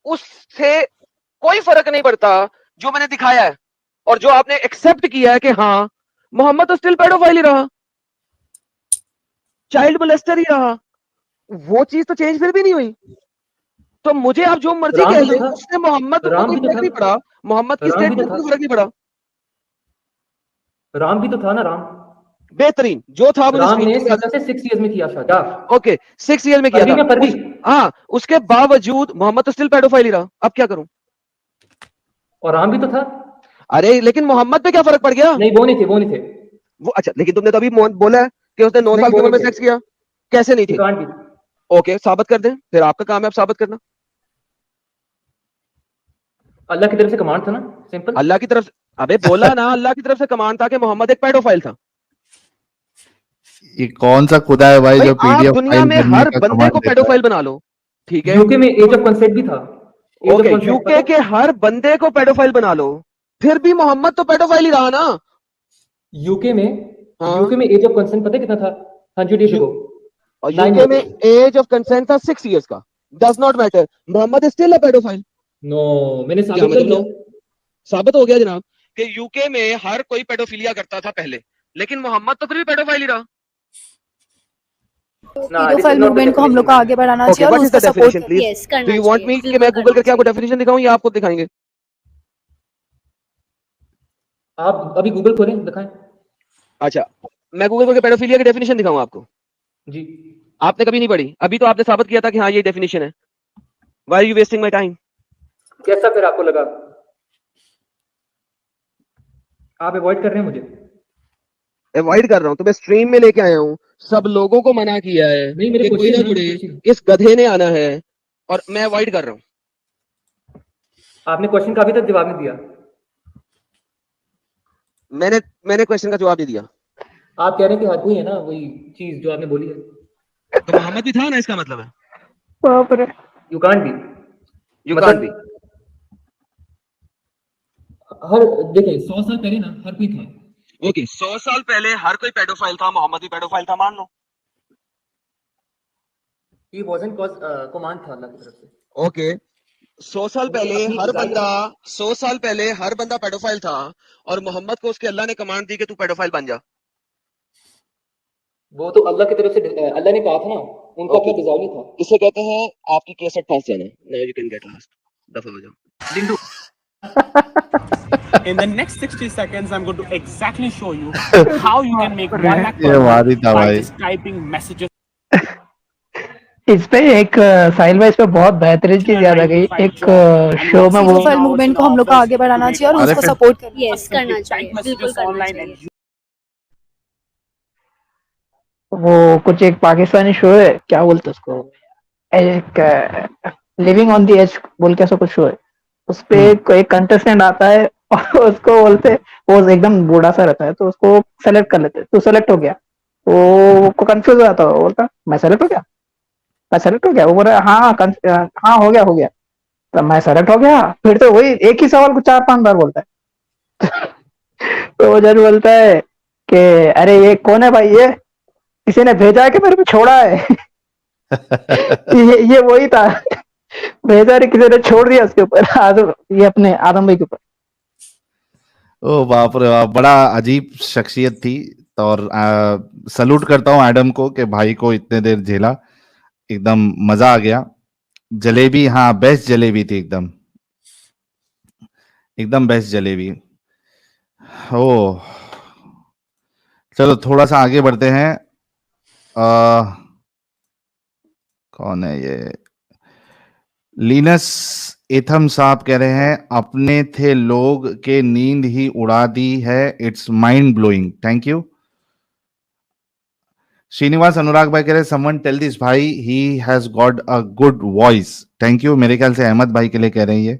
उससे कोई फर्क नहीं पड़ता जो मैंने दिखाया है और जो आपने एक्सेप्ट किया है कि हाँ मोहम्मद तो स्टिल पेडोफाइल ही रहा, चाइल्ड मोलेस्टर ही रहा। वो चीज तो चेंज फिर भी नहीं हुई। तो मुझे आप जो मर्जी कह लें, उससे मोहम्मद को कोई फर्क नहीं पड़ा। मोहम्मद की स्टेटमेंट को फर्क नहीं पड़ा। राम भी तो था ना, राम। बेहतरीन जो था राम ने 6 ईयर्स में किया शायद। ओके 6 ईयर में किया था। हाँ, उसके बावजूद मोहम्मद तो स्टिल पेडोफाइल ही रहा। अब क्या करूं? और राम भी तो था। अरे लेकिन मोहम्मद पे क्या फर्क पड़ गया? नहीं, वो नहीं थे, वो नहीं थे वो। अच्छा, लेकिन तुमने तो अभी बोला है कि उसने 9 साल की उम्र में सेक्स किया। कैसे नहीं थे? ओके, साबित कर दें, फिर आपका काम है अब साबित करना। अल्लाह की तरफ से कमांड था ना, सिंपल। अल्लाह की तरफ से, अबे बोला ना अल्लाह की तरफ से कमांड था कि मोहम्मद एक पेडोफाइल था। ये कौन सा खुदा है भाई जो आप पीडीएफ दुनिया में हर बंदे को पेडोफाइल बना लो, ठीक है? यूके में एज ऑफ कंसेंट भी था। ओके, यूके के हर बंदे को पेडोफाइल बना लो, फिर भी मोहम्मद तो पेडोफाइल ही रहा ना। यूके में एज ऑफ कंसेंट पता है कितना था? 100 years ago। और यूके में एज ऑफ कंसेंट था 6 years का। Does not matter, Muhammad is still a paedophile. No, मैंने साबित कर दिया। साबित हो गया जनाब कि यूके में हर कोई पेडोफिलिया करता था पहले, लेकिन मोहम्मद तो फिर भी पेडोफाइल ही रहा। पेडोफाइल मूवमेंट को हम लोग को आगे बढ़ाना चाहिए और उसका सपोर्ट करना। डू यू वांट मी कि मैं गूगल करके आपको डेफिनेशन दिखाऊं या आपको दिखाएंगे? आप अभी गूगल खोलें, दिखाएं। अच्छा, मैं गूगल करके पेडोफिलिया की डेफिनेशन दिखाऊं आपको? जी। आपने कभी नहीं पढ़ी? अभी तो आपने साबित किया था कि हाँ ये डेफिनेशन है। Why are you wasting my time? कैसा फिर आपको लगा? आप अवॉइड कर रहे हैं मुझे। अवॉइड कर रहा हूं तो मैं स्ट्रीम में लेके आया हूं, सब लोगों को मना किया है नहीं, मेरे कि कोई ना जुड़े, इस गधे ने आना है, और मैं अवॉइड कर रहा हूं। आपने क्वेश्चन का अभी तक जवाब नहीं दिया। मैंने क्वेश्चन का जवाब नहीं दिया। आप कह रहे हैं कि हर कोई है ना, वही चीज जो आपने बोली है। तो मोहम्मद भी था ना, इसका मतलब है। बाप रे। You can't be. You can't be. हर देखिए 100 साल पहले ना हर कोई था। ओके, 100 साल पहले हर कोई पेडोफाइल था, मोहम्मद भी पेडोफाइल था, मान लो। ये वाजंट कमांड था अल्लाह की तरफ से। ओके, 100 साल पहले हर बंदा पेडोफाइल था और मोहम्मद को उसके अल्लाह ने कमांड दी कि तू पेडोफाइल बन जा। वो तो अल्लाह की तरफ से अल्लाह ने कहा था ना, उनका अपना डिजाइन ही था। इसे कहते हैं आपकी केसट फंस जाना। Now you can get lost. दफा हो जाओ लिंडू। In the next 60 seconds, I'm going to exactly show you how you can make 1 lakh ये वादी था by भाई। just typing messages. इस पे एक साहिल भाई, इस पे बहुत बेहतरीन चीज याद आ गई। एक शो में वो पेडोफाइल मूवमेंट को हम लोग को आगे बढ़ाना चाहिए और उसको सपोर्ट करना चाहिए। बिल्कुल करना चाहिए। वो कुछ एक पाकिस्तानी शो है, क्या बोलते उसको, एक लिविंग ऑन द एज बोल के ऐसा कुछ शो है। उस पे एक कंटेस्टेंट आता है और उसको बोलते, वो एकदम बूढ़ा सा रहता है, तो उसको सेलेक्ट कर लेते, तो सेलेक्ट हो गया, वो कंफ्यूज हो जाता है, बोलता मैं सेलेक्ट हो गया, मैं सेलेक्ट हो गया। वो बोल रहा हाँ हाँ हो गया। तो मैं सेलेक्ट हो गया, फिर तो वही एक ही सवाल को 4-5 बार बोलता है। तो वो जज बोलता है कि अरे ये कौन है भाई, ये किसी ने भेजा है कि मेरे को छोड़ा है? ये वही था, भेजा रे किसी ने छोड़ दिया उसके ऊपर, आदम, ये अपने आदम भाई के ऊपर। ओ बाप रे बाप, बड़ा अजीब शख्सियत थी। और सलूट करता हूँ एडम को कि भाई को इतने देर झेला, एकदम मजा आ गया। जलेबी, हाँ बेस्ट जलेबी थी एकदम। एकदम बेस्ट जलेबी। ओ, चलो थोड़ा सा आगे बढ़ते हैं। कौन है ये? लीनस एथम साहब कह रहे हैं अपने थे लोग के नींद ही उड़ा दी है, it's mind blowing, thank you. Srinivas Anurag भाई कह रहे हैं समवन टेल दिस भाई he has got a good voice, thank you. मेरे ख्याल से अहमद भाई के लिए कह रहे हैं ये।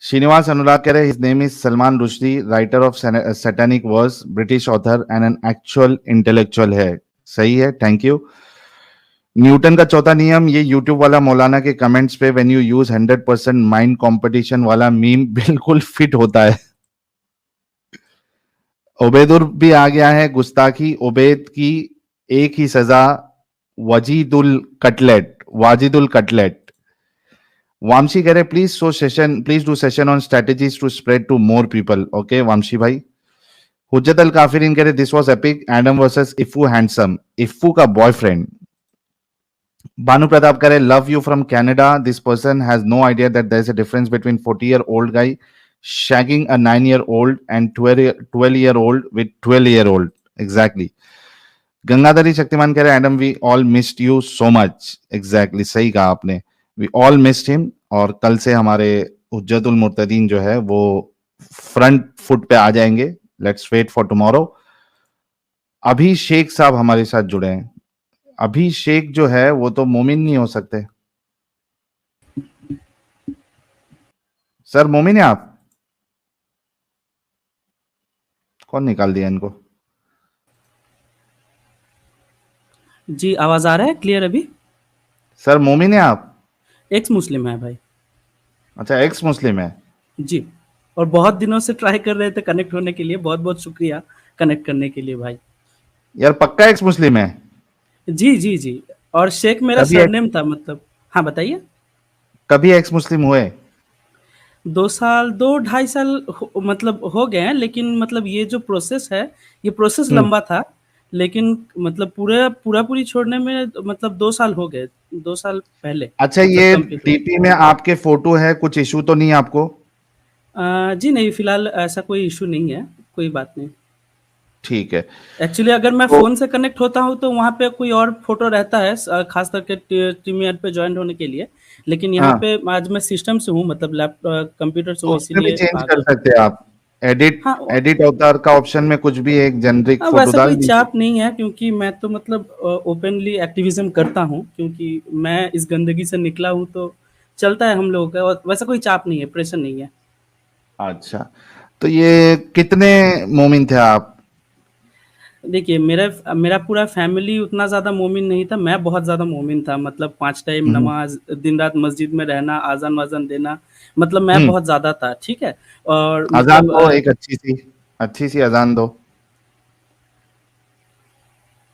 श्रीनिवास अनुराग कह रहे हैं his name is Salman Rushdie, writer of Satanic Verses, British author and an actual intellectual है। सही है, थैंक यू। न्यूटन का चौथा नियम, ये यूट्यूब वाला मौलाना के कमेंट्स पे when you use 100% mind competition वाला मीम बिल्कुल फिट होता है। उबैदुर भी आ गया है, गुस्ताखी उबैद की एक ही सजा, वाजिदुल कटलेट। वामशी कह रहे please do session on strategies to spread to more people. Okay Vamshi भाई। हुज्जत अल काफिरीन कह रहे this was epic, Adam versus Iffu handsome, Iffu का boyfriend. Banu Pratap Kare, love you from Canada. This person has no idea that there is a difference between 40-year-old guy shagging a 9-year-old and 12-year-old with 12-year-old. Exactly. Gangadhari Shaktimaan कह रहे Adam we all missed you so much. Exactly सही कहा आपने, we all missed him. और कल से हमारे हुज्जतुल मुर्तदीन जो है वो फ्रंट फुट पे आ जाएंगे। Let's wait for tomorrow. Abhishek साहब हमारे साथ जुड़े हैं। अभिषेक जो है वो तो मोमिन नहीं हो सकते। सर मोमिन है आप? कौन निकाल दिया इनको? जी आवाज आ रहा है क्लियर अभी? सर मोमिन है आप? एक्स मुस्लिम है भाई। अच्छा एक्स मुस्लिम है जी, और बहुत दिनों से ट्राई कर रहे थे कनेक्ट होने के लिए, बहुत बहुत शुक्रिया कनेक्ट करने के लिए भाई। यार पक्का एक्स मुस्लिम है? जी जी जी, और शेख मेरा सरनेम था मतलब। हाँ बताइए। कभी एक्स मुस्लिम हुए? 2-2.5 साल मतलब हो गए हैं, लेकिन मतलब ये जो प्रोसेस है ये प्रोसेस लंबा था, लेकिन मतलब पूरी छोड़ने में मतलब 2 साल हो गए, 2 साल पहले। अच्छा ये टीपी में आपके फोटो है, कुछ इशू तो नहीं आपको? जी नहीं, फिलहाल ऐसा कोई इशू नहीं है, कोई बात नहीं। ठीक है। एक्चुअली अगर मैं फोन से कनेक्ट होता हूँ तो वहाँ पे कोई और फोटो रहता है, खास करके टीम पे ज्वाइन होने के लिए, लेकिन यहाँ पे आज मैं सिस्टम से हूँ, मतलब लैपटॉप कंप्यूटर से हूँ, इसीलिए चेंज कर सकते हैं आप। एडिट अवतार का ऑप्शन में कुछ भी एक जेनरिक फोटो वैसा डाल कोई चाप नहीं है, क्योंकि मैं तो मतलब ओपनली एक्टिविज्म करता हूँ, क्योंकि मैं इस गंदगी से निकला हूँ, तो चलता है हम लोगों का, और वैसा कोई चाप नहीं है, प्रेशर नहीं है। अच्छा, तो ये कितने मोमिन थे आप? देखिए मेरा पूरा फैमिली उतना ज़्यादा मोमिन नहीं था, मैं बहुत ज़्यादा मोमिन था, मतलब 5 टाइम नमाज, दिन रात मस्जिद में रहना, आज़ान वाज़ान देना, मतलब मैं बहुत ज़्यादा था, ठीक है। और अजान मतलब दो, एक अच्छी सी अजान दो।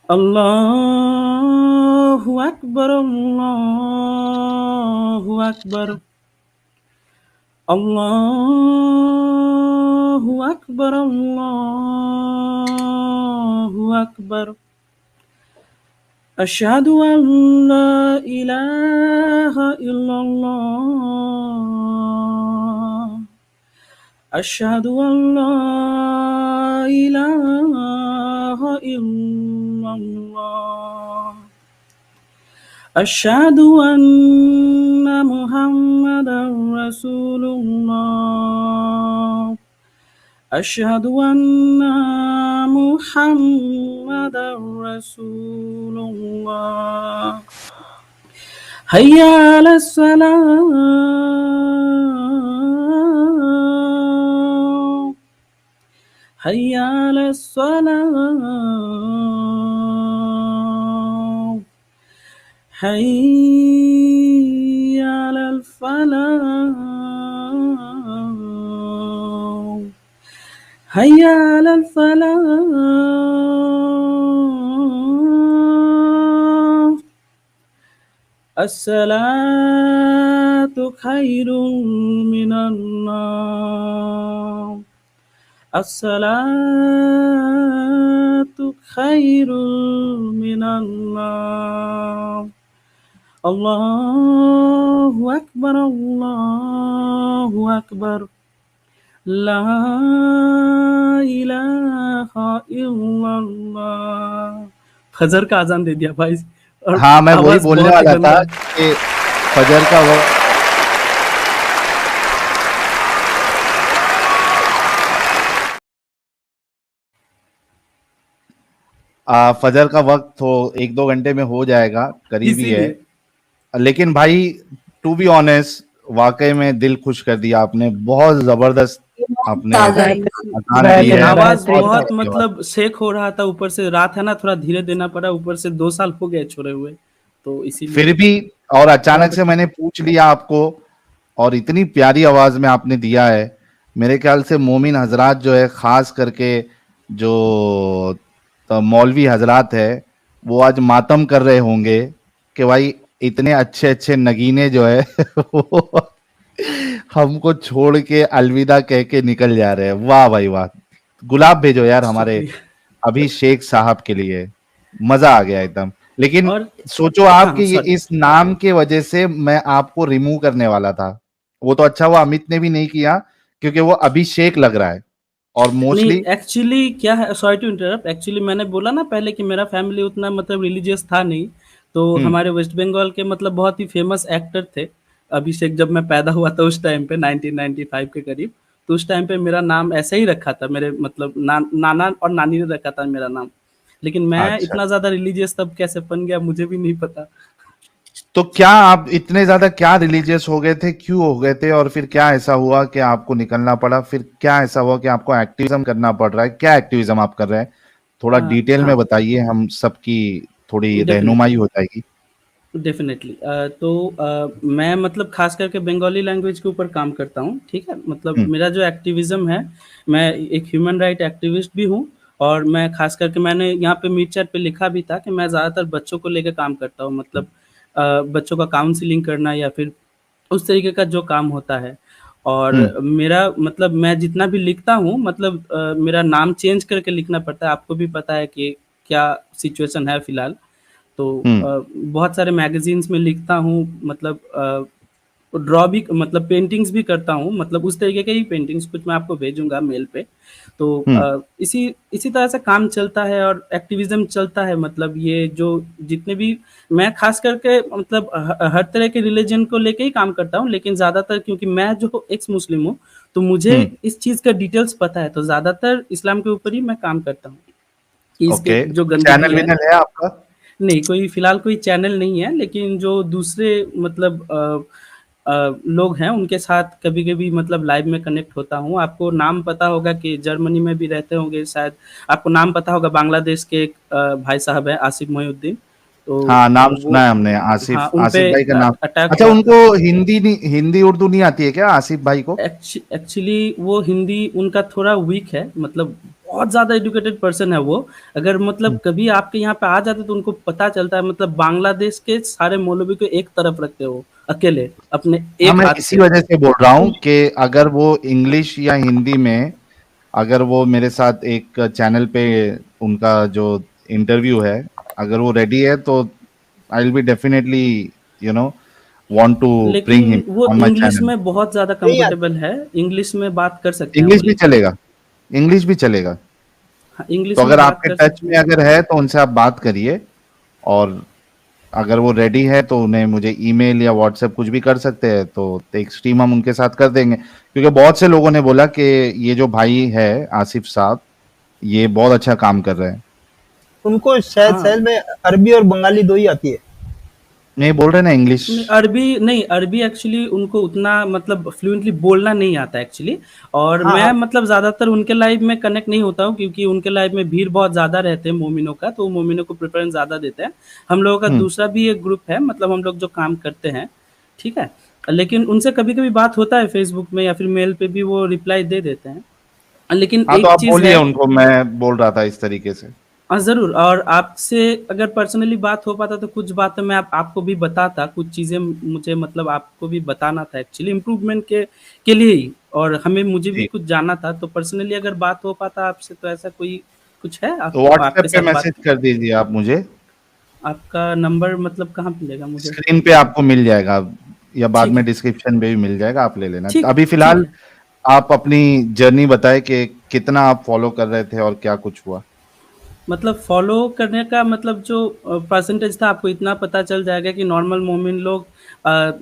अल्लाहु अकबर, अल्लाहु अकबर, अल्लाहु अकबर, अल्लाहु अकबर, अशहदु अल्ला इलाहा इल्लल्लाह, अशहदु अल्ला इलाहा इल्लल्लाह, अशहदु अन्ना मुहम्मदर रसूलुल्लाह, अशहदु अन्ना मुहम्मदर रसूलुल्लाह, हय्या अलस सलाह, हय्या अलस सलाह, हय्या अलल फलाह, हय्या अलल फलाह, अस्सलातु खैरुम मिनन नौम, अस्सलातु खैरुम मिनन नौम, अल्लाहु अकबर, ला इलाहा इल्लल्लाह। फजर का अजान दे दिया भाई, और हाँ, मैं वही आवाज बोलने बहुत ही वाला गंदा था है। कि फजर का वो फजर का वक्त तो 1-2 घंटे में हो जाएगा, करीब ही है। इसीलिए लेकिन भाई टू बी ऑनेस्ट, वाकई में दिल खुश कर दिया आपने, बहुत जबरदस्त आपने ताजा अजान दी है, आवाज बहुत बहुत अच्छी आवाज। मतलब शेक हो रहा था, ऊपर से रात है ना, थोड़ा धीरे देना पड़ा, ऊपर से 2 साल हो गए छोड़े हुए, तो इसीलिए फिर भी और अचानक बहुत से मैंने पूछ लिया आपको, और इतनी प्यारी आवाज में आपने दिया है। मेरे ख्याल से मोमिन हजरात जो है, खास करके जो मौलवी हजरात है, वो आज मातम कर रहे होंगे कि भाई इतने अच्छे अच्छे नगीने जो है वो हमको छोड़ के अलविदा कह के निकल जा रहे हैं। वाह भाई वाह, गुलाब भेजो यार हमारे शुक्रिया। अभिषेक साहब के लिए, मजा आ गया एकदम। लेकिन और सोचो आप हाँ कि ये सॉरी, इस नाम के वजह से मैं आपको रिमूव करने वाला था। वो तो अच्छा हुआ अमित ने भी नहीं किया, क्योंकि वो अभिषेक लग रहा है और नहीं मोस्टली एक्चुअली क्या है, सॉरी टू इंटरप्ट, एक्चुअली मैंने बोला ना पहले कि मेरा फैमिली उतना मतलब रिलीजियस था नहीं, तो हमारे वेस्ट बंगाल के मतलब बहुत ही फेमस एक्टर थे अभिषेक। जब मैं पैदा हुआ था उस टाइम पे 1995 के करीब, तो उस टाइम पे मेरा नाम ऐसे ही रखा था, मेरे मतलब नाना और नानी ने रखा था मेरा नाम। लेकिन मैं अच्छा, इतना ज्यादा रिलीजियस तब कैसे बन गया मुझे भी नहीं पता। तो क्या आप इतने ज्यादा क्या रिलीजियस हो गए थे, क्यों हो गए थे, और फिर क्या ऐसा हुआ कि आपको निकलना पड़ा? फिर क्या ऐसा हुआ कि आपको एक्टिविज्म करना पड़ रहा है? क्या एक्टिविज्म आप कर रहे हैं, थोड़ा डिटेल में हाँ बताइए, हम सबकी थोड़ी रहनुमाई डेफिनेटली, हो जाएगी। डेफिनेटली तो मैं मतलब खास करके बंगाली लैंग्वेज के ऊपर काम करता हूँ, ठीक है। मतलब हम्म, मेरा जो एक्टिविज्म है, मैं एक ह्यूमन राइट एक्टिविस्ट भी हूँ, और मैं खास करके मैंने यहाँ पे मीट चैट पे लिखा भी था कि मैं ज़्यादातर बच्चों को लेकर काम करता हूँ, मतलब बच्चों का काउंसलिंग करना या फिर उस तरीके का जो काम होता है। और हम्म, मेरा मतलब मैं जितना भी लिखता हूँ, मतलब मेरा नाम चेंज करके लिखना पड़ता है, आपको भी पता है कि क्या सिचुएशन है फिलहाल। तो हम्म, बहुत सारे मैगज़ीन्स में लिखता हूँ, मतलब ड्रॉ भी मतलब पेंटिंग्स भी करता हूँ, मतलब उस तरीके के ही पेंटिंग्स कुछ मैं आपको भेजूँगा मेल पे। तो हम्म, इसी इसी तरह से काम चलता है और एक्टिविज़्म चलता है, मतलब ये जो जितने भी मैं ख़ास करके मतलब हर तरह के रिलीजन को लेके ही काम करता हूँ, लेकिन ज़्यादातर क्योंकि मैं जो एक्स मुस्लिम हूँ, तो मुझे हम्म, इस चीज़ का डिटेल्स पता है, तो ज़्यादातर इस्लाम के ऊपर ही मैं काम करता हूँ, कि इसके ओके। जो गंदगी चैनल है। विनल है आपका? नहीं, कोई फ़िलहाल कोई चैनल नहीं है, लेकिन जो दूसरे मतलब लोग हैं, उनके साथ कभी-कभी मतलब लाइव में कनेक्ट होता हूँ। आपको नाम पता होगा कि जर्मनी में भी रहते होंगे शायद, आपको नाम पता होगा, बांग्लादेश के एक भाई साहब हैं, आसिफ मोहिउद्दीन, तो हाँ, नाम वो सुना है हमने, हाँ, आसिफ उन आसिफ पे भाई का नाम। अटैक अच्छा, हुआ उनको था। हिंदी नहीं, हिंदी उर्दू नहीं आती है क्या आसिफ भाई को? एक्चुअली वो हिंदी उनका थोड़ा वीक है, मतलब बहुत ज़्यादा एजुकेटेड पर्सन है वो। अगर मतलब कभी आपके यहाँ पे आ जाते तो उनको पता चलता है, मतलब बांग्लादेश के सारे मौलवी को एक तरफ रखते हो अकेले अपने हाँ, एक मैं हाथ इसी से। वजह से बोल रहा हूँ कि अगर वो इंग्लिश या हिंदी में, अगर वो मेरे साथ एक चैनल पे उनका जो इंटरव्यू है, अगर वो रेडी है, तो I will be definitely you know want to bring लेकिन हिम वो ऑन माय इंग्लिश चैनल। में बहुत ज़्यादा कंफर्टेबल है, इंग्लिश में बात कर सकते हैं वो, इंग्लिश भी लेकिन चलेगा, इंग्लिश भी चलेगा। हाँ, तो इंग्लिश में अगर बात आपके कर टच सकते में हैं। अगर है तो उनसे आप बात करिए, और अगर वो रेडी है तो उन्हें मुझे ईमेल या व्हाट्सएप कुछ भी कर सकते हैं, तो एक स्ट्रीम हम उनके साथ कर देंगे। क्योंकि बहुत से लोगों ने बोला कि ये जो भाई है आसिफ साहब, ये बहुत अच्छा काम कर रहे हैं। उनको शायद हाँ, शायद में अरबी और बंगाली दो ही आती है। नहीं, बोल रहे ना इंग्लिश। नहीं अरबी नहीं, अरबी एक्चुअली उनको उतना मतलब फ्लुएंटली बोलना नहीं आता एक्चुअली। और हाँ मैं हाँ। मतलब ज़्यादातर उनके लाइव में कनेक्ट नहीं होता हूँ, क्योंकि उनके लाइव में भीड़ बहुत ज़्यादा रहते हैं मोमिनों का, तो वो मोमिनों को प्रेफरेंस ज़्यादा देते हैं। हम लोगों का हम्म। दूसरा भी एक ग्रुप है, मतलब हम लोग जो काम करते हैं, ठीक है। लेकिन उनसे कभी-कभी बात होता है फेसबुक में या फिर मेल पे भी वो रिप्लाई दे देते हैं। लेकिन हाँ, तो एक आप चीज़ बोलिए है। उनको, मैं बोल रहा था इस तरीके से। हाँ, ज़रूर। और आपसे अगर पर्सनली बात हो पाता तो कुछ बातें मैं आपको भी बताता, कुछ चीज़ें मुझे मतलब आपको भी बताना था एक्चुअली इम्प्रूवमेंट के लिए ही, और हमें मुझे भी जी, कुछ जानना था, तो पर्सनली अगर बात हो पाता आपसे, तो ऐसा कोई कुछ है तो आपके व्हाट्सएप पे साथ बात? मैसेज कर दीजिए आप मुझे, आपका नंबर मतलब कहाँ मिलेगा मुझे? स्क्रीन पे आपको मिल जाएगा या बाद ठीक में है, डिस्क्रिप्शन में भी मिल जाएगा, आप ले लेना। ठीक अभी ठीक फिलहाल है। आप अपनी जर्नी बताएं कि कितना आप फॉलो कर रहे थे और क्या कुछ हुआ? मतलब फॉलो करने का मतलब जो परसेंटेज था आपको इतना पता चल जाएगा कि नॉर्मल मोमिन लोग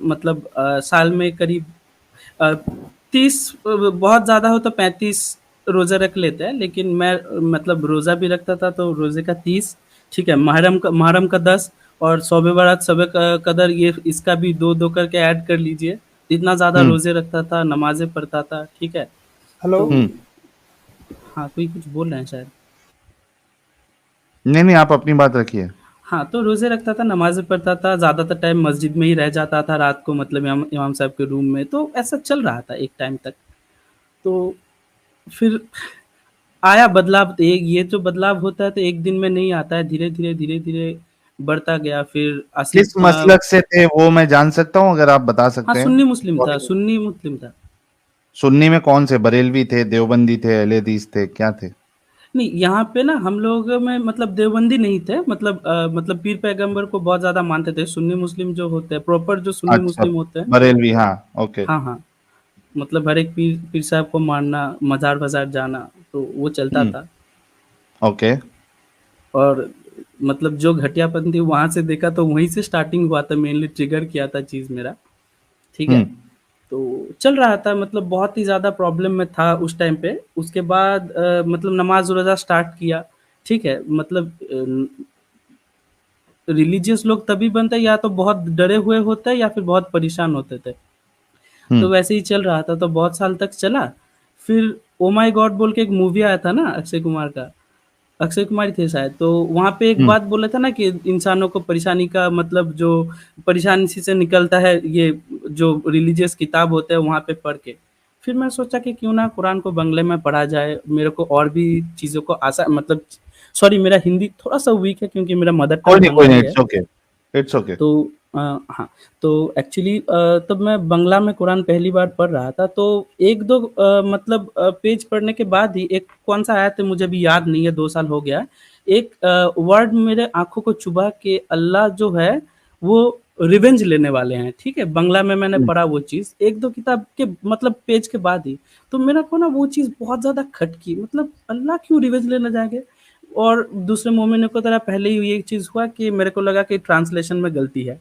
मतलब साल में करीब 30 बहुत ज़्यादा हो तो 35 रोज़ा रख लेते हैं, लेकिन मैं मतलब रोज़ा भी रखता था तो रोज़े का 30, ठीक है, मुहर्रम का 10 और शब बारात, शब कदर ये इसका भी 2-2 करके ऐड कर लीजिए। इतना ज़्यादा हम्म रोज़े रखता था, नमाज़ें पढ़ता था, ठीक है? हेलो। तो हम्म हाँ, कोई कुछ बोल रहे हैं शायद। नहीं नहीं, आप अपनी बात रखिए। हाँ, तो रोज़े रखता था, नमाज़ें पढ़ता था, ज़्यादातर टाइम मस्जिद में ही रह जाता था रात को, मतलब इमाम इमाम साहब के रूम में, तो ऐसा चल रहा था एक टाइम तक। तो फिर आया बदलाव, तो ये जो बदलाव होता है तो एक दिन में नहीं आता है, धीरे-धीरे, धीरे-धीरे बढ़ता गया। फिर किस आसिफ मसलक से थे वो मैं जान सकता हूँ अगर आप बता हाँ, सकते हैं? सुन्नी मुस्लिम था। सुन्नी में कौन से, बरेलवी थे, देवबंदी थे, अहले हदीस थे, क्या थे? नहीं, यहाँ पे ना हम लोग में मतलब देवबंदी नहीं थे, मतलब मतलब पीर पैगंबर को बहुत ज़्यादा मानते थे। सुन्नी मुस्लिम जो होते हैं, प्रॉपर जो सुन्नी अच्छा, मुस्लिम होते हैं, बरेलवी, हाँ, ओके। हाँ, हाँ, मतलब हर एक पीर पीर साहब को मानना, मज़ार-वज़ार जाना, तो वो चलता था। ओके। और मतलब जो घटियापंथी वहाँ से देखा तो वहीं से स्टार्टिंग हुआ था, मेनली ट्रिगर किया था चीज़ मेरा, ठीक है? हम्म तो चल रहा था, मतलब बहुत ही ज़्यादा प्रॉब्लम में था उस टाइम पे। उसके बाद मतलब नमाज़ रोज़ा स्टार्ट किया, ठीक है? मतलब रिलीजियस लोग तभी बनते हैं या तो बहुत डरे हुए होते हैं या फिर बहुत परेशान होते थे। तो हम्म वैसे ही चल रहा था, तो बहुत साल तक चला। फिर ओह माय गॉड बोल के एक मूवी आया था ना अक्षय कुमार का। अक्षय कुमार ही थे शायद, तो वहाँ पे एक हम्म बात बोला था ना कि इंसानों को परेशानी का मतलब जो परेशानी से निकलता है, ये जो रिलीजियस किताब होते हैं वहाँ पे पढ़ के। फिर मैं सोचा कि क्यों ना कुरान को बंगले में पढ़ा जाए, मेरे को और भी चीज़ों को मतलब सॉरी मेरा हिंदी थोड़ा-सा वीक है क्योंकि मेरा मदर टंग कोई नहीं, बंगाली है। It's okay, it's okay. तो हाँ, तो एक्चुअली तब मैं बंगला में कुरान पहली बार पढ़ रहा था, तो 1-2 मतलब पेज पढ़ने के बाद ही एक कौन-सा आयत है मुझे अभी याद नहीं है, 2 साल हो गया है। एक वर्ड मेरे आँखों को चुभा कि अल्लाह जो है वो रिवेंज लेने वाले हैं, ठीक है? बंगला में मैंने पढ़ा वो चीज़, 1-2 किताब के मतलब पेज के बाद ही। तो मेरे को ना वो चीज़ बहुत ज़्यादा खटकी, मतलब अल्लाह क्यों रिवेंज लेने जाएँगे? और दूसरे मोमिनों की तरह पहले ही ये चीज़ हुआ कि मेरे को लगा कि ट्रांसलेशन में गलती है।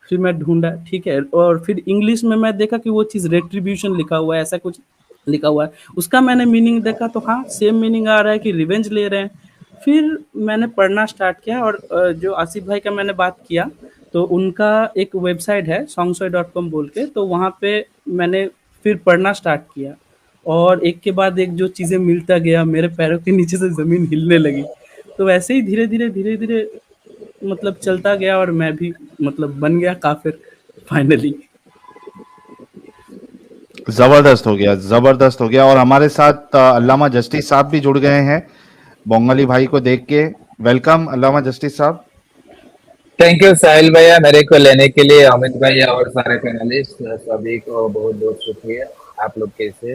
फिर मैं ढूँढा, ठीक है? और फिर इंग्लिश में मैं देखा कि वो चीज़ रेट्रिब्यूशन लिखा हुआ है, ऐसा कुछ लिखा हुआ है। उसका मैंने मीनिंग देखा तो हाँ, सेम मीनिंग आ रहा है कि रिवेंज ले रहे हैं। फिर मैंने पढ़ना स्टार्ट किया और जो आसिफ भाई का मैंने बात किया, तो उनका एक वेबसाइट है songshoy.com बोल के, तो वहाँ पे मैंने फिर पढ़ना स्टार्ट किया और एक के बाद एक जो चीज़ें मिलता गया, मेरे पैरों के नीचे से ज़मीन हिलने लगी। तो ऐसे ही धीरे-धीरे, धीरे-धीरे मतलब चलता गया और मैं भी मतलब बन गया काफ़िर फाइनली। जबरदस्त हो गया। और हमारे साथ अल्लामा जस्टिस साहब भी जुड़ गए हैं बंगाली भाई को देख के। वेलकम अल्लामा जस्टिस साहब। थैंक यू साहिल भैया, मेरे को लेने के लिए। अमित भैया और सारे पैनलिस्ट सभी को बहुत बहुत शुक्रिया। आप लोग कैसे?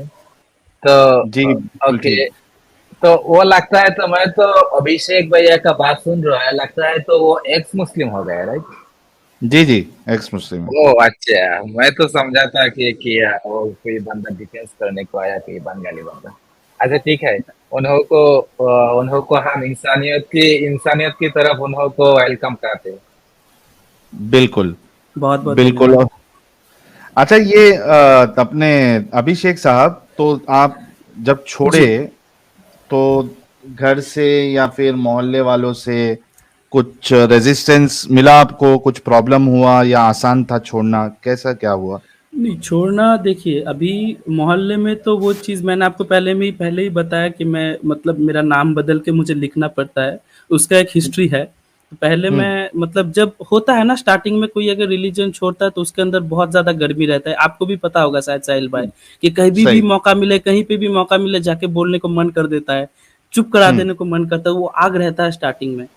तो जी बिल्कुल ओके, ठीक। तो वो लगता है, तो मैं तो अभिषेक भैया का बात सुन रहा है, लगता है तो वो एक्स मुस्लिम हो गया, राइट? जी जी, एक्स मुस्लिम है। ओ अच्छा, मैं तो समझा था कि वो कोई बंदा डिफेंस करने को आया, कोई बंगाली बंदा। अच्छा ठीक है, उन्हों को हम इंसानियत की तरफ उन्हों को वेलकम करते हैं। बिल्कुल बहुत-बहुत बिल्कुल। धन्यवाद। अच्छा ये अपने अभिषेक साहब, तो आप जब छोड़े जी। तो घर से या फिर मोहल्ले वालों से कुछ रेजिस्टेंस मिला आपको, कुछ प्रॉब्लम हुआ या आसान था छोड़ना, कैसा क्या हुआ? नहीं, छोड़ना देखिए, अभी मोहल्ले में तो वो चीज़ मैंने आपको पहले ही बताया कि मैं मतलब मेरा नाम बदल के मुझे लिखना पड़ता है, उसका एक हिस्ट्री है। तो पहले हम्म मैं मतलब जब होता है ना स्टार्टिंग में कोई अगर रिलीजन छोड़ता है तो उसके अंदर बहुत ज़्यादा गर्मी रहता है। आपको भी पता होगा शायद साहिल भाई कि कहीं भी सही। मौका मिले, कहीं पे भी मौका मिले जाके बोलने को मन कर देता है, चुप करा हम्म देने को मन करता है, वो आग रहता है स्टार्टिंग में।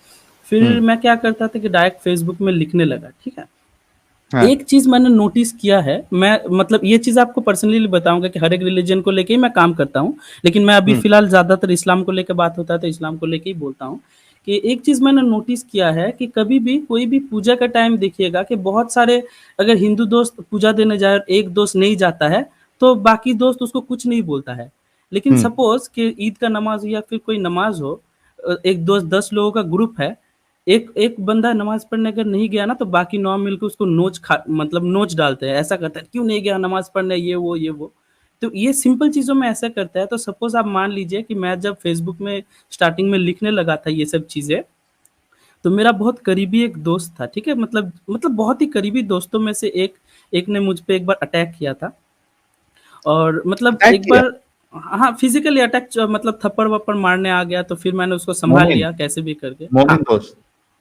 फिर हम्म मैं क्या करता था कि डायरेक्ट फ़ेसबुक में लिखने लगा, ठीक है? हाँ। एक चीज़ मैंने नोटिस किया है, मैं मतलब ये चीज़ आपको पर्सनली बताऊँगा कि हर एक रिलीजन को लेके ही मैं काम करता हूँ, लेकिन मैं अभी हम्म फ़िलहाल ज़्यादातर इस्लाम को लेके बात होता है तो इस्लाम को लेके ही बोलता हूँ, कि एक चीज़ मैंने नोटिस किया है कि कभी भी कोई भी पूजा का टाइम देखिएगा कि बहुत सारे अगर हिंदू दोस्त पूजा देने जाए और एक दोस्त नहीं जाता है, तो बाकी दोस्त उसको कुछ नहीं बोलता है। लेकिन हम्म सपोज़ कि ईद का नमाज़ हो या फिर कोई नमाज़ हो, एक दोस्त 10 लोगों का ग्रुप है, एक एक बंदा नमाज़ पढ़ने अगर नहीं गया ना तो बाकी 9 मिलके उसको नोच डालते हैं, ऐसा करते हैं, "क्यों नहीं गया नमाज़ पढ़ने?" ये वो। तो ये सिंपल चीज़ों में ऐसा करता है, तो सपोज़ आप मान लीजिए कि मैं जब फ़ेसबुक में स्टार्टिंग में लिखने लगा था ये सब चीज़ें, तो मेरा बहुत करीबी एक दोस्त था, ठीक है? मतलब बहुत ही करीबी दोस्तों में से एक एक ने मुझ पे एक बार अटैक किया था और मतलब अटैक एक किया? बार हाँ, फिज़िकली अटैक मतलब थप्पड़-वप्पड़ मारने आ गया, तो फिर मैंने उसको सँभाल मोमिन लिया कैसे भी करके। हाँ, मोमिन दोस्त।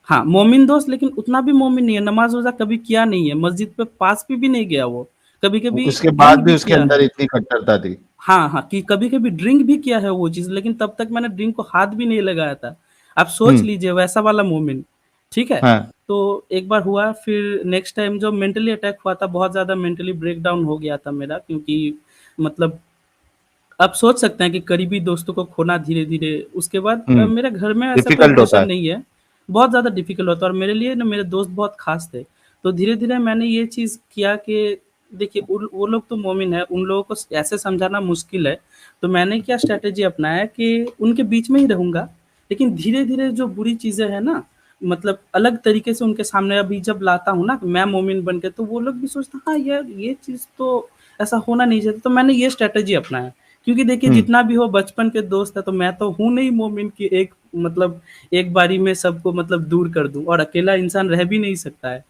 हाँ, मोमिन दोस्त लेकिन उतना भी मोमिन नहीं है, नमाज़-वज़ा कभी किया नहीं है, मस्जिद पे पास भी नहीं गया वो। कभी-कभी उसके बाद ड्रिंक भी भी उसके किया अंदर है। इतनी कट्टरता थी। हाँ, हाँ, कि कभी-कभी ड्रिंक भी किया है वो चीज़, लेकिन तब तक मैंने ड्रिंक को हाथ भी नहीं लगाया था। आप सोच हम्म लीजिए वैसा वाला मोमेंट, ठीक है? हाँ तो एक बार हुआ, फिर नेक्स्ट टाइम जो मेंटली अटैक हुआ था, बहुत ज़्यादा मेंटली ब्रेकडाउन हो गया था मेरा क्योंकि मतलब आप सोच सकते हैं कि करीबी दोस्तों को खोना धीरे-धीरे उसके बाद हम्म मेरे घर में ऐसा कोई डिफिकल्ट होता प्रेशर है। नहीं है, बहुत ज़्यादा डिफ़िकल्ट होता है और मेरे लिए ना मेरे दोस्त बहुत ख़ास थे। तो धीरे-धीरे मैंने ये चीज़ किया कि देखिए उन वो लोग तो मोमिन हैं, उन लोगों को ऐसे समझाना मुश्किल है, तो मैंने क्या स्ट्रैटेजी अपनाया कि उनके बीच में ही रहूँगा, लेकिन धीरे-धीरे जो बुरी चीज़ें हैं ना, मतलब अलग तरीके से उनके सामने अभी जब लाता हूँ ना, मैं मोमिन बन के, तो वो लोग भी सोचते हैं, हाँ यार, ये चीज़ तो ऐसा होना नहीं चाहिए। तो मैंने ये स्ट्रैटेजी अपनाया। क्योंकि देखिए हम्म जितना भी हो बचपन के दोस्त है तो मैं तो हूँ नहीं मोमिन कि एक मतलब एक बारी में सबको मतलब दूर कर दूँ और अकेला इंसान रह भी नहीं सकता है।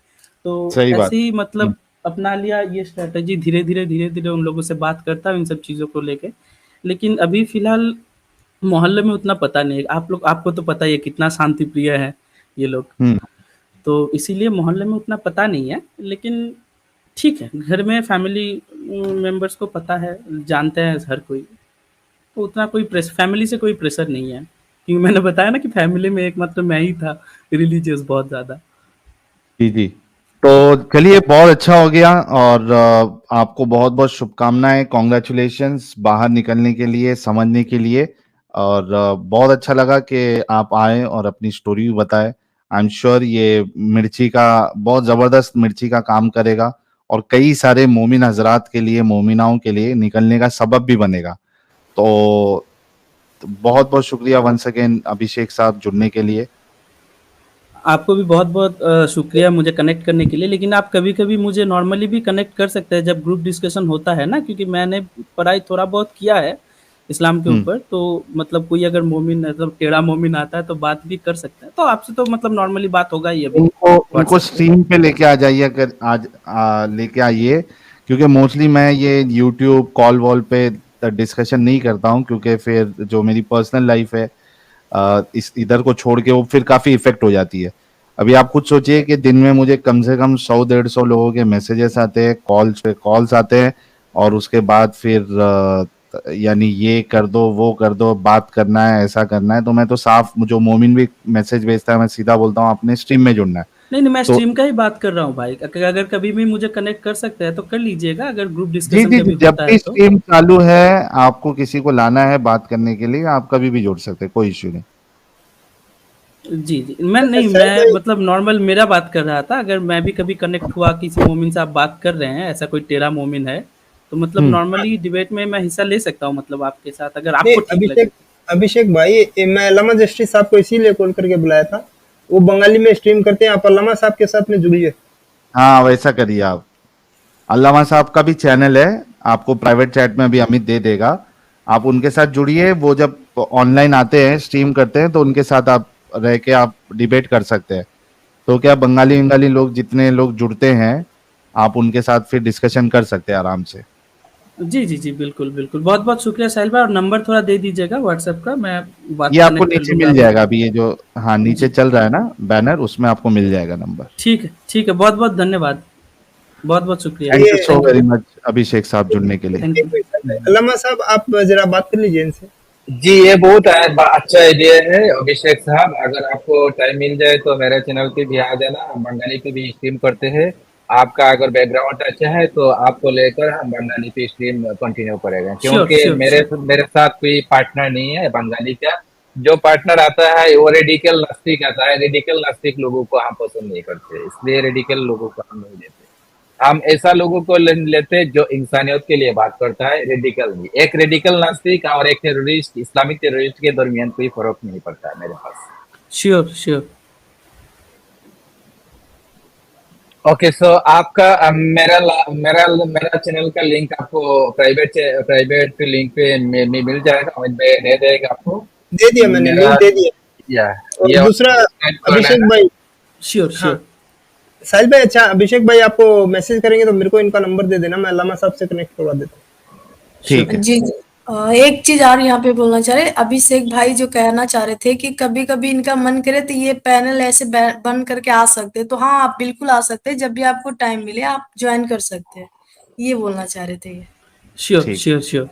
तो सही बात। ऐसे ही मतलब अपना लिया ये स्ट्रैटेजी धीरे-धीरे उन लोगों से बात करता हूँ इन सब चीज़ों को लेके। लेकिन अभी फ़िलहाल मोहल्ले में उतना पता नहीं है। आप लोग आपको तो पता ही है कितना शांति प्रिय है ये लोग। हम्म तो इसीलिए मोहल्ले में उतना पता नहीं है, लेकिन ठीक है, घर में फैमिली मेंबर्स को पता है, जानते हैं हर कोई। तो उतना कोई फैमिली से कोई प्रेशर नहीं है। क्योंकि मैंने बताया ना कि फैमिली में एकमात्र मैं ही था रिलीजियस बहुत ज़्यादा। जी जी। तो चलिए बहुत अच्छा हो गया और आपको बहुत बहुत शुभकामनाएं, कॉन्ग्रेचुलेशंस बाहर निकलने के लिए, समझने के लिए। और बहुत अच्छा लगा कि आप आए और अपनी स्टोरी भी बताए। आई एम श्योर ये मिर्ची का बहुत जबरदस्त मिर्ची का काम करेगा और कई सारे मोमिन हजरात के लिए, मोमिनाओं के लिए निकलने का सबब भी बनेगा। तो बहुत बहुत शुक्रिया वंस अगेन अभिषेक साहब जुड़ने के लिए। आपको भी बहुत-बहुत शुक्रिया मुझे कनेक्ट करने के लिए, लेकिन आप कभी-कभी मुझे नॉर्मली भी कनेक्ट कर सकते हैं जब ग्रुप डिस्कशन होता है ना, क्योंकि मैंने पढ़ाई थोड़ा बहुत किया है इस्लाम के हम्म ऊपर, तो मतलब कोई अगर मोमिन मतलब टेढ़ा मोमिन आता है तो बात भी कर सकते हैं। तो आपसे तो मतलब नॉर्मली बात होगा ही अभी उनको उनको व्हाट्सएप पे। स्ट्रीम पे लेके आ जाइए, अगर आज लेके आइए, क्योंकि मोस्टली मैं ये यूट्यूब कॉल वॉल पे डिस्कशन नहीं करता हूँ, क्योंकि फिर जो मेरी पर्सनल लाइफ है इस इधर को छोड़ के वो फिर काफी इफेक्ट हो जाती है। अभी आप खुद सोचिए कि दिन में मुझे कम से कम 100-150 लोगों के मैसेजेस आते हैं, कॉल्स पे कॉल्स आते हैं और उसके बाद फिर यानी ये कर दो, वो कर दो, बात करना है, ऐसा करना है। तो मैं तो साफ, जो मोमिन भी मैसेज भेजता है मैं सीधा बोलता हूँ आपने स्ट्रीम में जुड़ना है। नहीं, नहीं, मैं तो स्ट्रीम का ही बात कर रहा हूँ भाई। अगर कभी भी मुझे कनेक्ट कर सकते हैं तो कर लीजिएगा, अगर ग्रुप जी डिस्कशन जी जी, कभी जब होता है भी तो। स्ट्रीम चालू है, आपको किसी को लाना है बात करने के लिए, आप कभी भी जुड़ सकते हैं, कोई इश्यू नहीं। जी, जी। मैं मतलब नॉर्मल मेरा बात कर रहा था, अगर मैं भी कभी कनेक्ट हुआ किसी मोमिन से आप बात कर रहे हैं, ऐसा कोई टेढ़ा मोमिन है, तो मतलब नॉर्मली डिबेट में मैं हिस्सा ले सकता हूँ मतलब आपके साथ, अगर नहीं, आपको ठीक लगे। अभिषेक भाई, मैं अल्लामा जस्टिस साहब को इसीलिए कॉल करके बुलाया था। वो बंगाली में स्ट्रीम करते हैं, आप अल्लामा साहब के साथ में जुड़िए। हाँ वैसा करिए आप। अल्लामा साहब का भी चैनल है, आपको प्राइवेट चैट में अभी अमित दे देगा, आप उनके साथ जुड़िए। वो जब ऑनलाइन आते हैं, स्ट्रीम करते हैं, तो उनके साथ आप रह के आप डिबेट कर सकते हैं। तो क्या बंगाली लोग जितने लोग जुड़ते हैं, आप उनके साथ फिर डिस्कशन कर सकते हैं आराम से। जी, जी, जी, बिल्कुल, बिल्कुल। बहुत-बहुत शुक्रिया साहिल भाई, और नंबर थोड़ा दे दीजिएगा व्हाट्सएप का, मैं बात ये आपको कनेक्ट कर नीचे लूँगा मिल आपसे। जाएगा अभी, ये जो हाँ नीचे जी, चल रहा है ना बैनर, उसमें आपको मिल जाएगा नंबर। ठीक है, बहुत-बहुत धन्यवाद। बहुत-बहुत शुक्रिया। Thank you so thank you. Very much Abhishek साहब जुड़ने के लिए। Thank you. अल्लामा साहब, आप जरा बात कर लीजिए इनसे। जी, ये बहुत अच्छा आइडिया है अभिषेक साहब। अगर आपको टाइम मिल जाए तो मेरे चैनल पे भी आ जाना, हम बंगाली पे भी स्ट्रीम करते हैं। आपका अगर बैकग्राउंड अच्छा है तो आपको लेकर हम बंगाली पे स्ट्रीम कंटिन्यू करेंगे, श्योर, क्योंकि श्योर, मेरे श्योर। मेरे साथ कोई पार्टनर नहीं है बंगाली का, जो पार्टनर आता है वो रेडिकल नास्तिक आता है। रेडिकल नास्तिक लोगों को हम पसंद नहीं करते, इसलिए रेडिकल लोगों को हम नहीं लेते। हम ऐसा लोगों को लेते जो इंसानियत के लिए बात करता है, रेडिकल नहीं। एक रेडिकल नास्तिक और एक टेररिस्ट, इस्लामिक टेररिस्ट के दरमियान कोई फर्क नहीं पड़ता है मेरे पास। Sure sure. ओके, सो आपका मेरा चैनल का लिंक आपको प्राइवेट लिंक पे मिल जाएगा, समझ में दे देगा आपको। दे दिया मैंने, लिंक दे दिया। या और ये दूसरा अभिषेक भाई, श्योर श्योर। साहिल भाई, अच्छा अभिषेक भाई आपको मैसेज करेंगे तो मेरे को इनका नंबर दे देना, मैं अल्लामा साहब से कनेक्ट करवा देता हूँ। ठीक है जी जी। एक चीज और यहाँ पे बोलना चाह रहे, अभिषेक भाई जो कहना चाह रहे थे कि कभी कभी इनका मन करे तो ये पैनल ऐसे बन करके आ सकते हैं, तो हाँ आप बिल्कुल आ सकते हैं, जब भी आपको टाइम मिले आप ज्वाइन कर सकते हैं, ये बोलना चाह रहे थे ये। Sure sure sure.